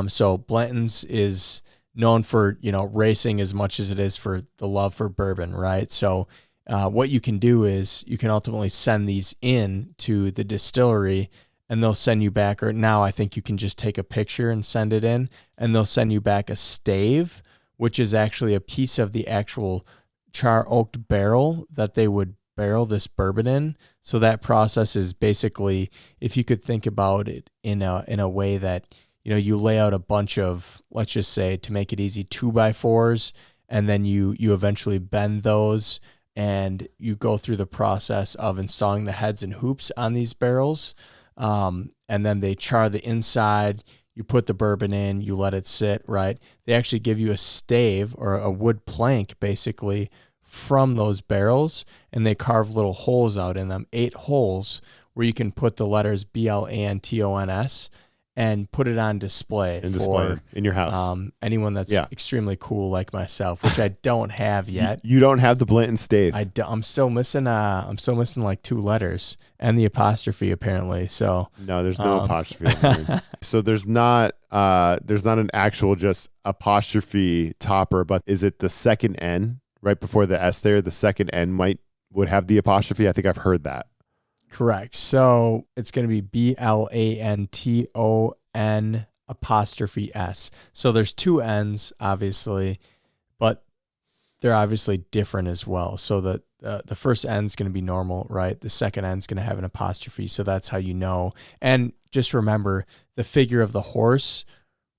So Blanton's is known for, racing as much as it is for the love for bourbon, right? So what you can do is you can ultimately send these in to the distillery, and they'll send you back, or now I think you can just take a picture and send it in, and they'll send you back a stave, which is actually a piece of the actual char oaked barrel that they would barrel this bourbon in. So that process is basically, if you could think about it in a way that, you lay out a bunch of, let's just say, to make it easy, 2x4s, and then you eventually bend those, and you go through the process of installing the heads and hoops on these barrels. And then they char the inside, you put the bourbon in, you let it sit, right? They actually give you a stave, or a wood plank, basically, from those barrels, and they carve little holes out in them, 8 holes, where you can put the letters Blantons and put it on display for in your house. Anyone that's extremely cool like myself, which I don't have yet. You don't have the Blanton stave. I'm still missing like 2 letters and the apostrophe, apparently. So no, there's no apostrophe. So there's not an actual just apostrophe topper, but is it the second N right before the S there? The second N would have the apostrophe. I think I've heard that. Correct. So it's going to be Blanton''S. So there's 2 N's, obviously, but they're obviously different as well. So the first N is going to be normal, right? The second N is going to have an apostrophe. So that's how you know. And just remember, the figure of the horse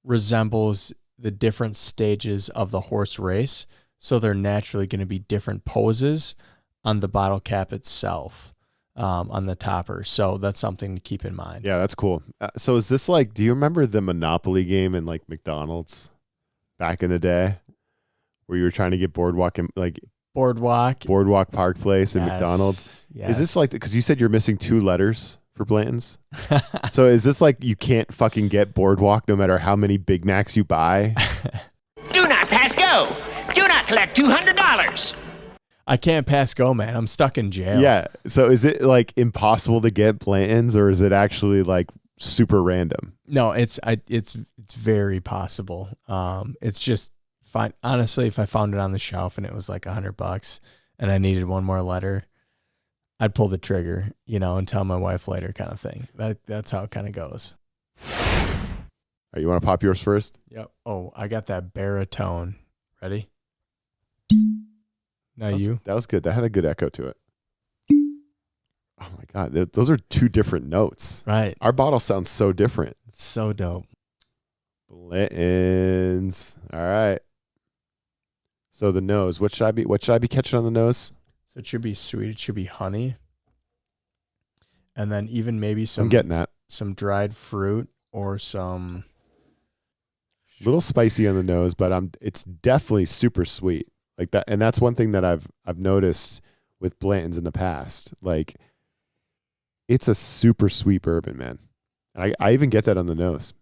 resembles the different stages of the horse race. So they're naturally going to be different poses on the bottle cap itself. On the topper. So that's something to keep in mind. Yeah, that's cool. So is this like, do you remember the Monopoly game in like McDonald's back in the day where you were trying to get Boardwalk Park Place in McDonald's? Yes. Is this like, because you said you're missing 2 letters for Blanton's? So is this like you can't fucking get Boardwalk no matter how many Big Macs you buy? Do not pass go. Do not collect $200. I can't pass go, man. I'm stuck in jail. Yeah. So is it like impossible to get Blanton's, or is it actually like super random? No, it's very possible. It's just fine. Honestly, if I found it on the shelf and it was like $100 and I needed one more letter, I'd pull the trigger, and tell my wife later, kind of thing. That's how it kind of goes. All right, you want to pop yours first? Yep. Oh, I got that baritone. Ready? That was good. That had a good echo to it. Oh my God. Those are 2 different notes. Right. Our bottle sounds so different. It's so dope. Blanton's. All right. So the nose. What should I be catching on the nose? So it should be sweet. It should be honey. And then even maybe I'm getting that. Some dried fruit or some. Little spicy on the nose, but it's definitely super sweet. Like that, and that's one thing that I've noticed with Blanton's in the past. Like, it's a super sweet bourbon, man. I even get that on the nose.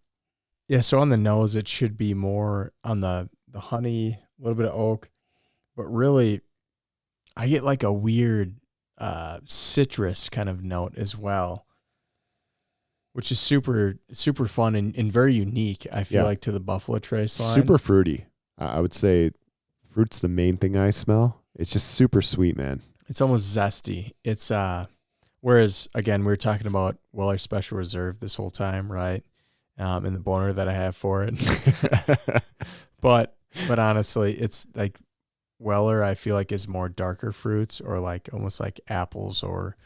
Yeah, so on the nose, it should be more on the honey, a little bit of oak, but really, I get like a weird citrus kind of note as well, which is super, super fun and very unique, I feel like, to the Buffalo Trace line. Super fruity. I would say fruit's the main thing I smell. It's just super sweet, man. It's almost zesty. It's whereas again, we were talking about Weller Special Reserve this whole time, right? And the boner that I have for it. but honestly, it's like Weller, I feel like, is more darker fruits, or like almost like apples or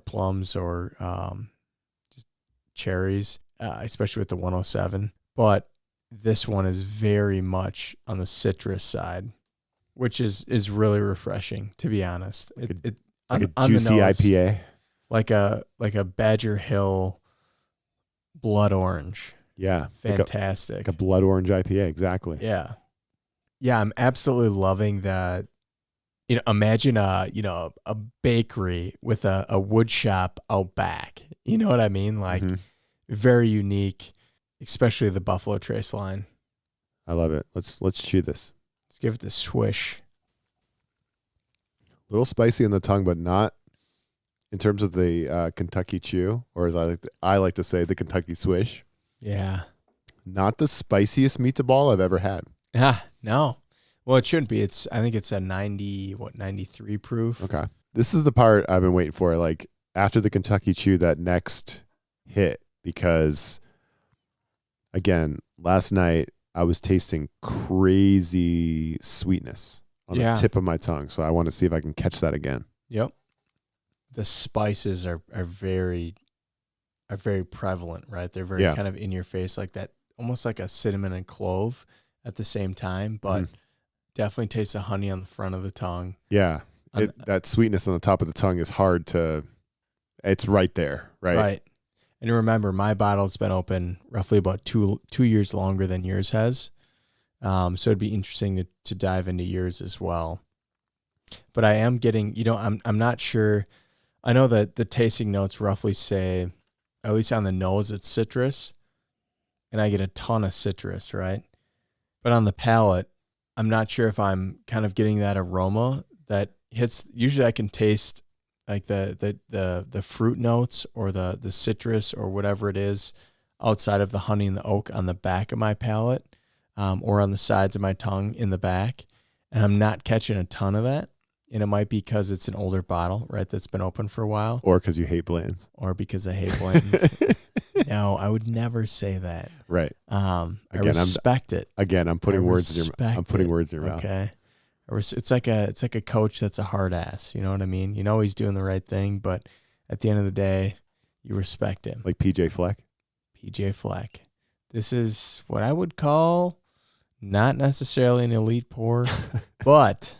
plums or just cherries, especially with the 107. But this one is very much on the citrus side, which is really refreshing, to be honest. Like a juicy IPA, like a Badger Hill blood orange. Yeah, fantastic. Like a blood orange IPA, exactly. Yeah, I'm absolutely loving that imagine a bakery with a wood shop out back. You know what I mean? Like very unique, especially the Buffalo Trace line. I love it. Let's chew this. Let's give it the swish. A little spicy in the tongue, but not in terms of the Kentucky chew, or as I like to say, the Kentucky swish. Yeah. Not the spiciest meatball I've ever had. Yeah, no. Well, it shouldn't be. I think it's a 93 proof. Okay. This is the part I've been waiting for, like after the Kentucky chew, that next hit, because again, last night I was tasting crazy sweetness on the tip of my tongue. So I want to see if I can catch that again. Yep. The spices are very prevalent, right? They're very kind of in your face, like that, almost like a cinnamon and clove at the same time, but definitely tastes the honey on the front of the tongue. Yeah. That sweetness on the top of the tongue is hard to, it's right there, right? Right. And remember, my bottle's been open roughly about two years longer than yours has. So it'd be interesting to dive into yours as well. But I am getting, I'm not sure. I know that the tasting notes roughly say, at least on the nose, it's citrus. And I get a ton of citrus, right? But on the palate, I'm not sure if I'm kind of getting that aroma that hits. Usually I can taste like the fruit notes or the citrus or whatever it is outside of the honey and the oak on the back of my palate, or on the sides of my tongue in the back. And I'm not catching a ton of that. And it might be because it's an older bottle, right, that's been open for a while. Or because you hate Blantons. Or because I hate Blantons. No, I would never say that. Right. I respect it. Again, I'm putting words in your mouth. Okay. It's like a coach that's a hard ass. You know what I mean? You know he's doing the right thing, but at the end of the day, you respect him. Like PJ Fleck? PJ Fleck. This is what I would call not necessarily an elite pour, but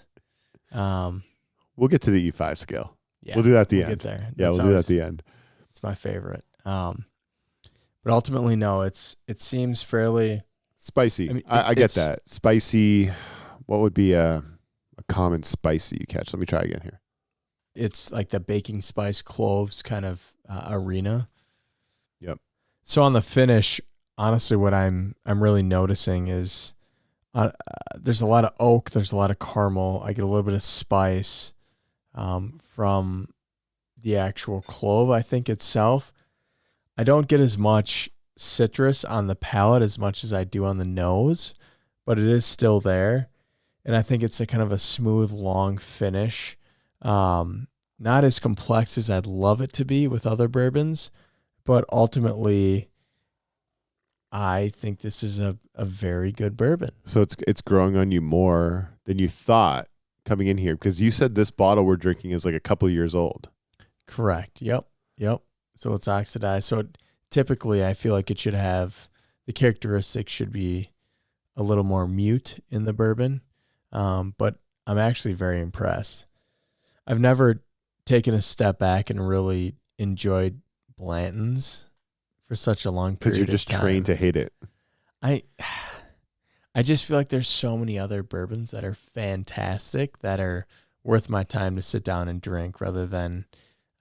we'll get to the E5 scale. Yeah, we'll do that at the end. Get there. Yeah, we'll do that at the end. It's my favorite. But ultimately, no, it seems fairly spicy. I mean, I get that. Spicy. What would be a common spicy you catch? Let me try again here. It's like the baking spice cloves kind of arena. Yep. So on the finish, honestly, what I'm really noticing is there's a lot of oak, there's a lot of caramel. I get a little bit of spice from the actual clove, I think, itself. I don't get as much citrus on the palate as much as I do on the nose, but it is still there. And I think it's a kind of a smooth, long finish. Not as complex as I'd love it to be with other bourbons, but ultimately, I think this is a very good bourbon. So it's growing on you more than you thought coming in here, because you said this bottle we're drinking is like a couple years old. Correct. Yep. So it's oxidized. So typically I feel like it should have, the characteristics should be a little more mute in the bourbon. But I'm actually very impressed. I've never taken a step back and really enjoyed Blanton's for such a long period of time. Because you're just trained to hate it. I just feel like there's so many other bourbons that are fantastic that are worth my time to sit down and drink rather than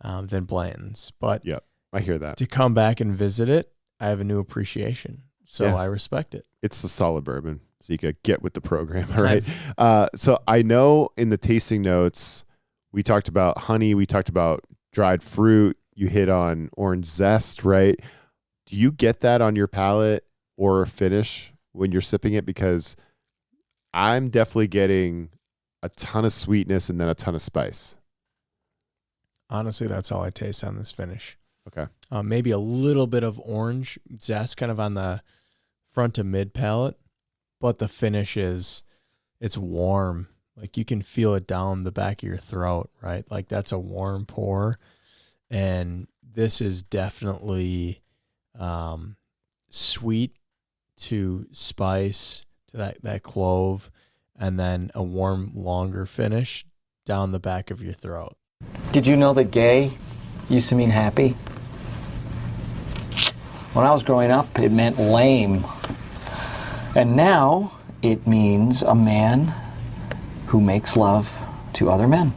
Blanton's. But yep, I hear that. To come back and visit it, I have a new appreciation. So I respect it. It's a solid bourbon. So you could get with the program, all right? So I know in the tasting notes, we talked about honey, we talked about dried fruit, you hit on orange zest, right? Do you get that on your palate or finish when you're sipping it? Because I'm definitely getting a ton of sweetness and then a ton of spice. Honestly, that's all I taste on this finish. Okay. Maybe a little bit of orange zest kind of on the front to mid palate, but the finish it's warm. Like you can feel it down the back of your throat, right? Like that's a warm pour. And this is definitely sweet to spice to that clove, and then a warm, longer finish down the back of your throat. Did you know that gay used to mean happy? When I was growing up, it meant lame. And now it means a man who makes love to other men.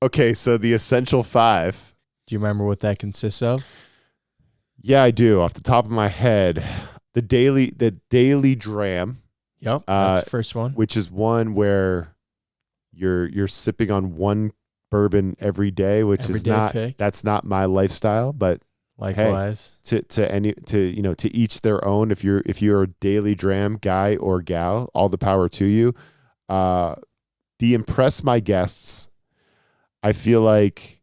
Okay, so the essential 5. Do you remember what that consists of? Yeah, I do. Off the top of my head, the daily dram. Yep, that's the first one. Which is one where you're sipping on one bourbon every day, which is not that's not my lifestyle, but likewise, hey, to each their own. If you're a daily dram guy or gal, all the power to you. The impress my guests, I feel like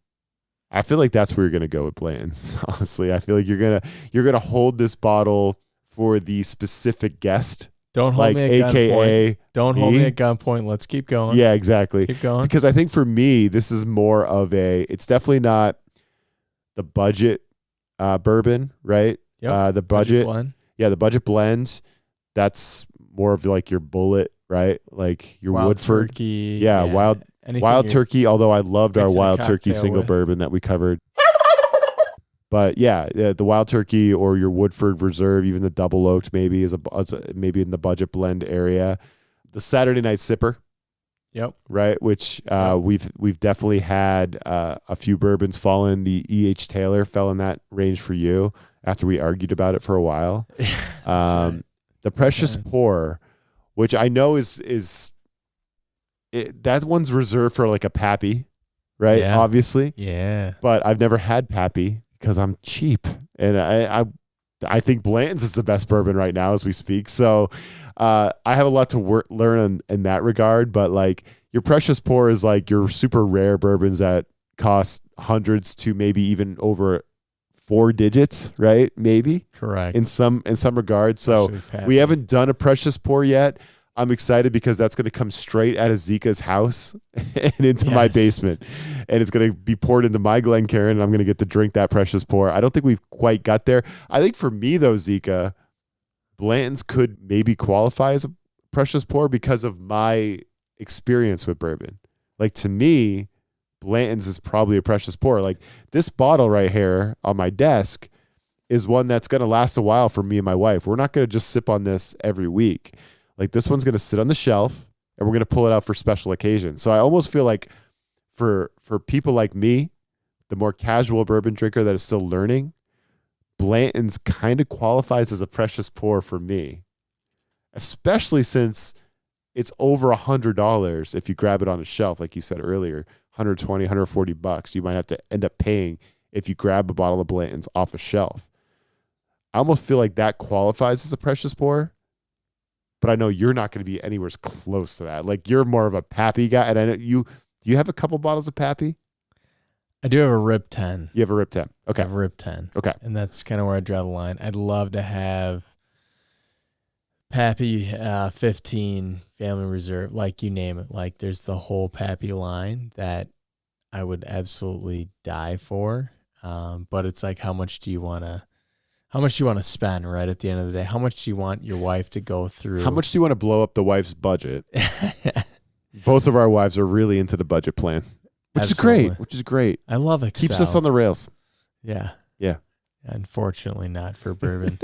that's where you're gonna go with Blanton's. Honestly, I feel like you're gonna hold this bottle for the specific guest. Don't hold me at AKA gunpoint. Don't hold me at gunpoint. Let's keep going. Yeah, exactly. Keep going. Because I think for me, this is more of it's definitely not the budget bourbon, right? Yep. The budget blend. Yeah, the budget blend. That's more of like your bullet, right? Like your wild Woodford. Turkey. Yeah, wild turkey, although I loved our wild turkey single bourbon that we covered. But yeah, the wild turkey or your Woodford Reserve, even the double oaked maybe is maybe in the budget blend area. The Saturday Night Sipper. Yep. Right, which we've definitely had a few bourbons fall in. The E.H. Taylor fell in that range for you after we argued about it for a while. Right. The Precious Pour, which I know is that one's reserved for like a Pappy, right? Yeah. Obviously. Yeah. But I've never had Pappy because I'm cheap, and I think Blanton's is the best bourbon right now as we speak. So I have a lot to learn in that regard. But like your Precious Pour is like your super rare bourbons that cost hundreds to maybe even over 4 digits, right? Maybe correct in some regards. So we haven't done a Precious Pour yet. I'm excited because that's going to come straight out of Zika's house and into my basement. And it's going to be poured into my Glencairn, and I'm going to get to drink that Precious Pour. I don't think we've quite got there. I think for me, though, Zika, Blanton's could maybe qualify as a Precious Pour because of my experience with bourbon. Like, to me, Blanton's is probably a Precious Pour. Like, this bottle right here on my desk is one that's going to last a while for me and my wife. We're not going to just sip on this every week. Like, this one's going to sit on the shelf, and we're going to pull it out for special occasions. So I almost feel like for people like me, the more casual bourbon drinker that is still learning, Blanton's kind of qualifies as a Precious Pour for me, especially since it's over $100 if you grab it on a shelf, like you said earlier, $120, $140 you might have to end up paying if you grab a bottle of Blanton's off a shelf. I almost feel like that qualifies as a Precious Pour. But I know you're not going to be anywhere close to that. Like, you're more of a Pappy guy. And I know do you have a couple bottles of Pappy? I do have a Rip 10. You have a Rip 10. Okay. I have a Rip 10. Okay. And that's kind of where I draw the line. I'd love to have Pappy 15, Family Reserve, like you name it. Like, there's the whole Pappy line that I would absolutely die for. But it's like, how much do you want to spend, right, at the end of the day? How much do you want your wife to go through? How much do you want to blow up the wife's budget? Both of our wives are really into the budget plan, which is great. I love Excel. Keeps us on the rails. Yeah. Yeah. Unfortunately not for bourbon.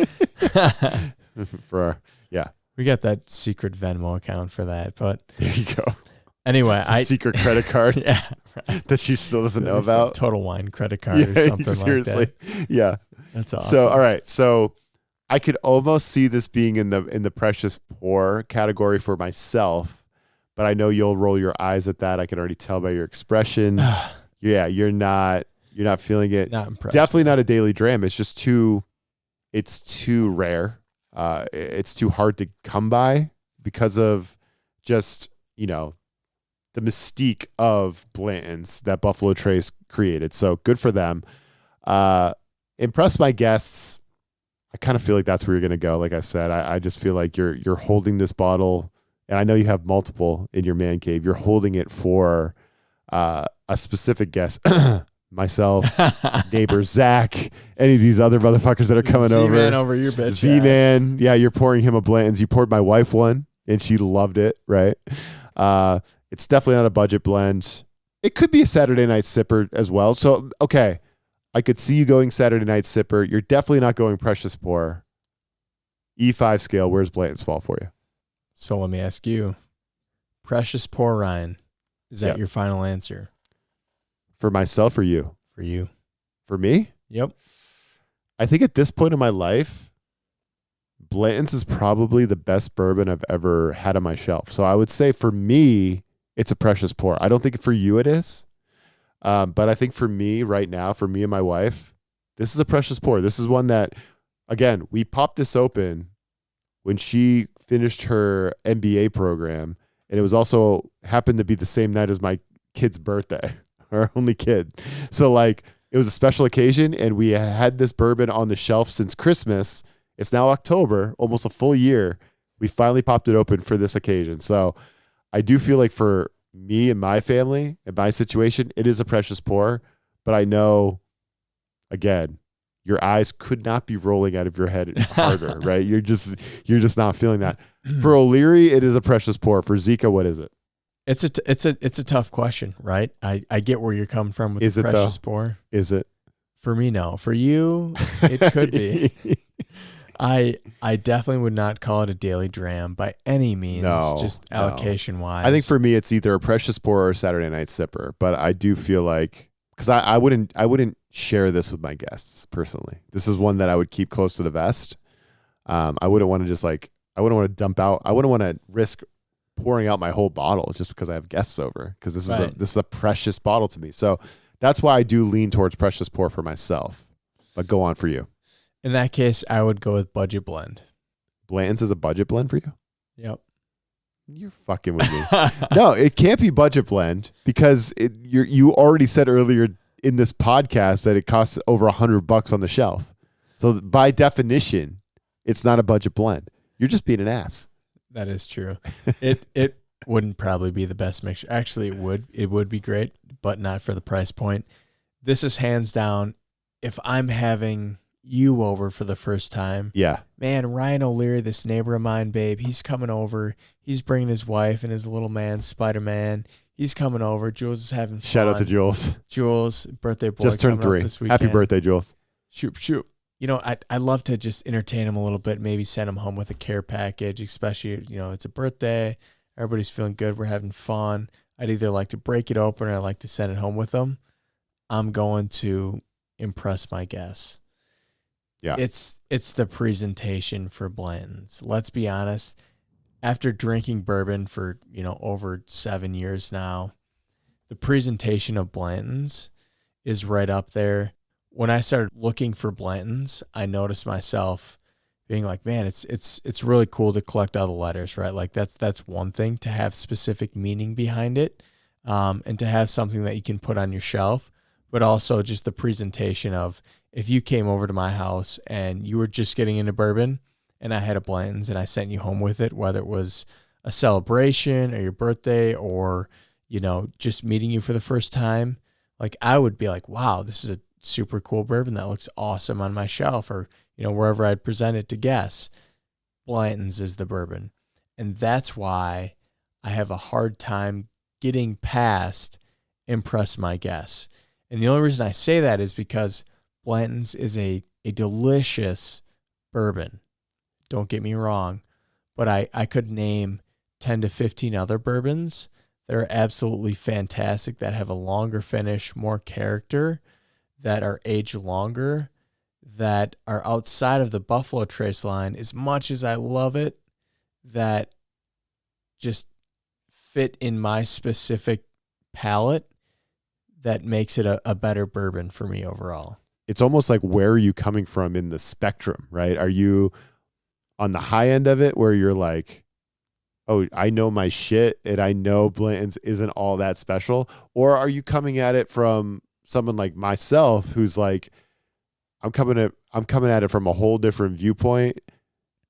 We got that secret Venmo account for that, but there you go. Anyway, secret credit card that she still doesn't know about. Total Wine credit card or something seriously. like that. Yeah. That's awesome. So, all right. So I could almost see this being in the Precious Pour category for myself, but I know you'll roll your eyes at that. I can already tell by your expression. Yeah, you're not feeling it. Not impressed. Definitely not a daily dram. It's just too rare. It's too hard to come by because of just, the mystique of Blanton's that Buffalo Trace created. So good for them. Impress my guests. I kind of feel like that's where you're going to go. Like I said, I just feel like you're holding this bottle, and I know you have multiple in your man cave. You're holding it for a specific guest, myself, neighbor Zach, any of these other motherfuckers that are coming over. Z-Man over your bitch. Z-Man, yeah, you're pouring him a Blanton's. You poured my wife one, and she loved it, right? It's definitely not a budget blend. It could be a Saturday night sipper as well. So, okay. I could see you going Saturday night sipper. You're definitely not going Precious Pour. E5 scale, where's Blanton's fall for you? So let me ask you. Precious Pour, Ryan. Is that your final answer? For myself or you? For you. For me? Yep. I think at this point in my life, Blanton's is probably the best bourbon I've ever had on my shelf. So I would say for me, it's a precious pour. I don't think for you it is. But I think for me right now, for me and my wife, this is a precious pour. This is one that, again, we popped this open when she finished her MBA program. And it was also happened to be the same night as my kid's birthday, our only kid. So like it was a special occasion and we had this bourbon on the shelf since Christmas. It's now October, almost a full year. We finally popped it open for this occasion. So I do feel like for me and my family and my situation, it is a precious pour, but I know, again, your eyes could not be rolling out of your head harder, right? You're just not feeling that. For O'Leary, it is a precious pour. For Zika, what is it? It's a tough question, right? I get where you're coming from with the precious pour. Is it? For me, no. For you, it could be. I definitely would not call it a daily dram by any means, just allocation wise. I think for me, it's either a precious pour or a Saturday night sipper. But I do feel like, because I wouldn't share this with my guests personally. This is one that I would keep close to the vest. I wouldn't want to I wouldn't want to dump out. I wouldn't want to risk pouring out my whole bottle just because I have guests over, because this is a precious bottle to me. So that's why I do lean towards precious pour for myself. But go on for you. In that case, I would go with budget blend. Blanton's is a budget blend for you? Yep. You're fucking with me. No, it can't be budget blend because you already said earlier in this podcast that it costs over $100 on the shelf. So by definition, it's not a budget blend. You're just being an ass. That is true. It wouldn't probably be the best mixture. Actually, it would. It would be great, but not for the price point. This is hands down. If I'm having you over for the first time, man, Ryan O'Leary, this neighbor of mine, babe, he's coming over. He's bringing his wife and his little man, Spider-Man. He's coming over. Jules is having fun. Shout out to Jules. Jules, birthday boy, just turned 3 this weekend. Happy birthday, Jules. Shoot. You know, I love to just entertain him a little bit, maybe send him home with a care package, especially, you know, it's a birthday. Everybody's feeling good. We're having fun. I'd either like to break it open or I'd like to send it home with them. I'm going to impress my guests. Yeah. It's the presentation for Blanton's. Let's be honest. After drinking bourbon for, you know, over 7 years now, the presentation of Blanton's is right up there. When I started looking for Blanton's, I noticed myself being like, man, it's really cool to collect all the letters, right? Like that's one thing, to have specific meaning behind it, and to have something that you can put on your shelf, but also just the presentation of, if you came over to my house and you were just getting into bourbon and I had a Blanton's and I sent you home with it, whether it was a celebration or your birthday or, you know, just meeting you for the first time, like I would be like, wow, this is a super cool bourbon that looks awesome on my shelf, or, you know, wherever I'd present it to guests. Blanton's is the bourbon. And that's why I have a hard time getting past impress my guests. And the only reason I say that is because Blanton's is a delicious bourbon. Don't get me wrong, but I could name 10 to 15 other bourbons that are absolutely fantastic, that have a longer finish, more character, that are aged longer, that are outside of the Buffalo Trace line, as much as I love it, that just fit in my specific palate, that makes it a better bourbon for me overall. It's almost like, where are you coming from in the spectrum, right? Are you on the high end of it where you're like, oh, I know my shit and I know Blanton's isn't all that special? Or are you coming at it from someone like myself who's like, I'm coming at it from a whole different viewpoint,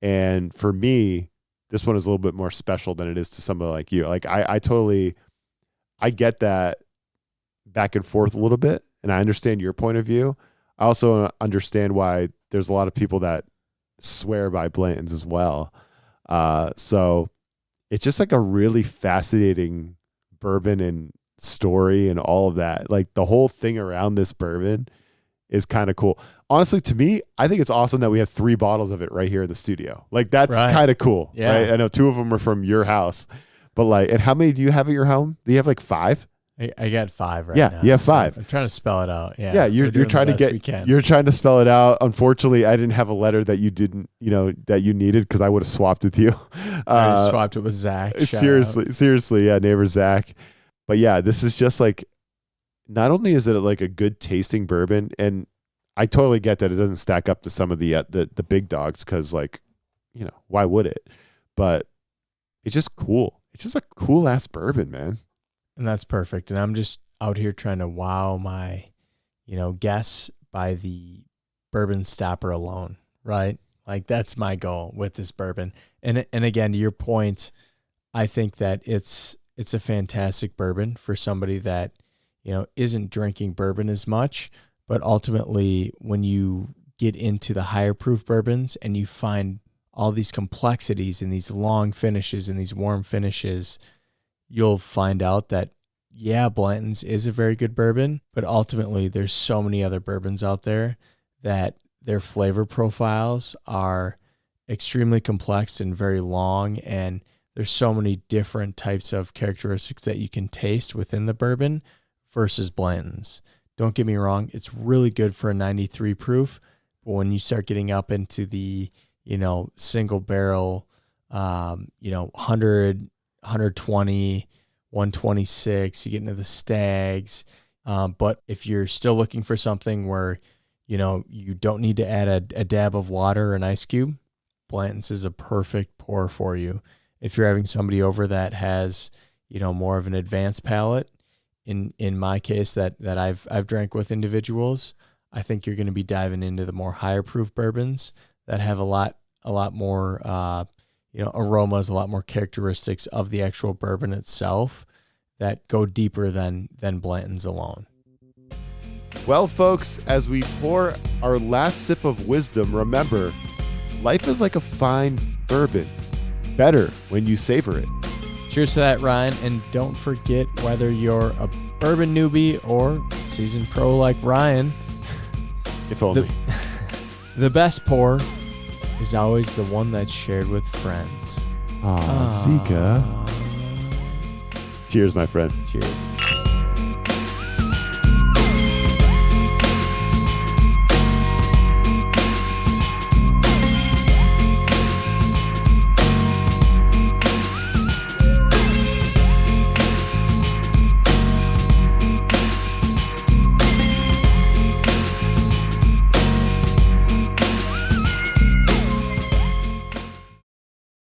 and for me, this one is a little bit more special than it is to somebody like you. Like I get that back and forth a little bit, and I understand your point of view. I also understand why there's a lot of people that swear by Blanton's as well. So it's just like a really fascinating bourbon and story and all of that. Like the whole thing around this bourbon is kind of cool. Honestly, to me, I think it's awesome that we have 3 bottles of it right here in the studio. Like that's kind of cool. Yeah. Right? I know 2 of them are from your house, But like, and how many do you have at your home? Do you have like 5? I got 5 right yeah, now. you have 5. I'm trying to spell it out. Yeah. Yeah, you're trying to spell it out. Unfortunately, I didn't have a letter that you didn't, that you needed, because I would have swapped with you. I swapped it with Zach. Seriously, yeah, neighbor Zach. But yeah, this is just like, not only is it like a good tasting bourbon, and I totally get that it doesn't stack up to some of the big dogs, because like, why would it? But it's just cool. It's just a cool ass bourbon, man. And that's perfect. And I'm just out here trying to wow my, guests by the bourbon stopper alone, right? Like that's my goal with this bourbon. And again, to your point, I think that it's a fantastic bourbon for somebody that, isn't drinking bourbon as much, but ultimately when you get into the higher proof bourbons and you find all these complexities and these long finishes and these warm finishes, you'll find out that, yeah, Blanton's is a very good bourbon, but ultimately there's so many other bourbons out there that their flavor profiles are extremely complex and very long, and there's so many different types of characteristics that you can taste within the bourbon versus Blanton's. Don't get me wrong, it's really good for a 93 proof, but when you start getting up into the, single barrel, 100, 120, 126, you get into the stags. But if you're still looking for something where, you don't need to add a dab of water or an ice cube, Blanton's is a perfect pour for you. If you're having somebody over that has, more of an advanced palate, in my case that I've drank with individuals, I think you're going to be diving into the more higher proof bourbons that have a lot more, aromas, a lot more characteristics of the actual bourbon itself that go deeper than Blanton's alone. Well, folks, as we pour our last sip of wisdom, remember, life is like a fine bourbon. Better when you savor it. Cheers to that, Ryan. And don't forget, whether you're a bourbon newbie or seasoned pro like Ryan, if only, the best pour is always the one that's shared with friends. Zika. Cheers, my friend. Cheers.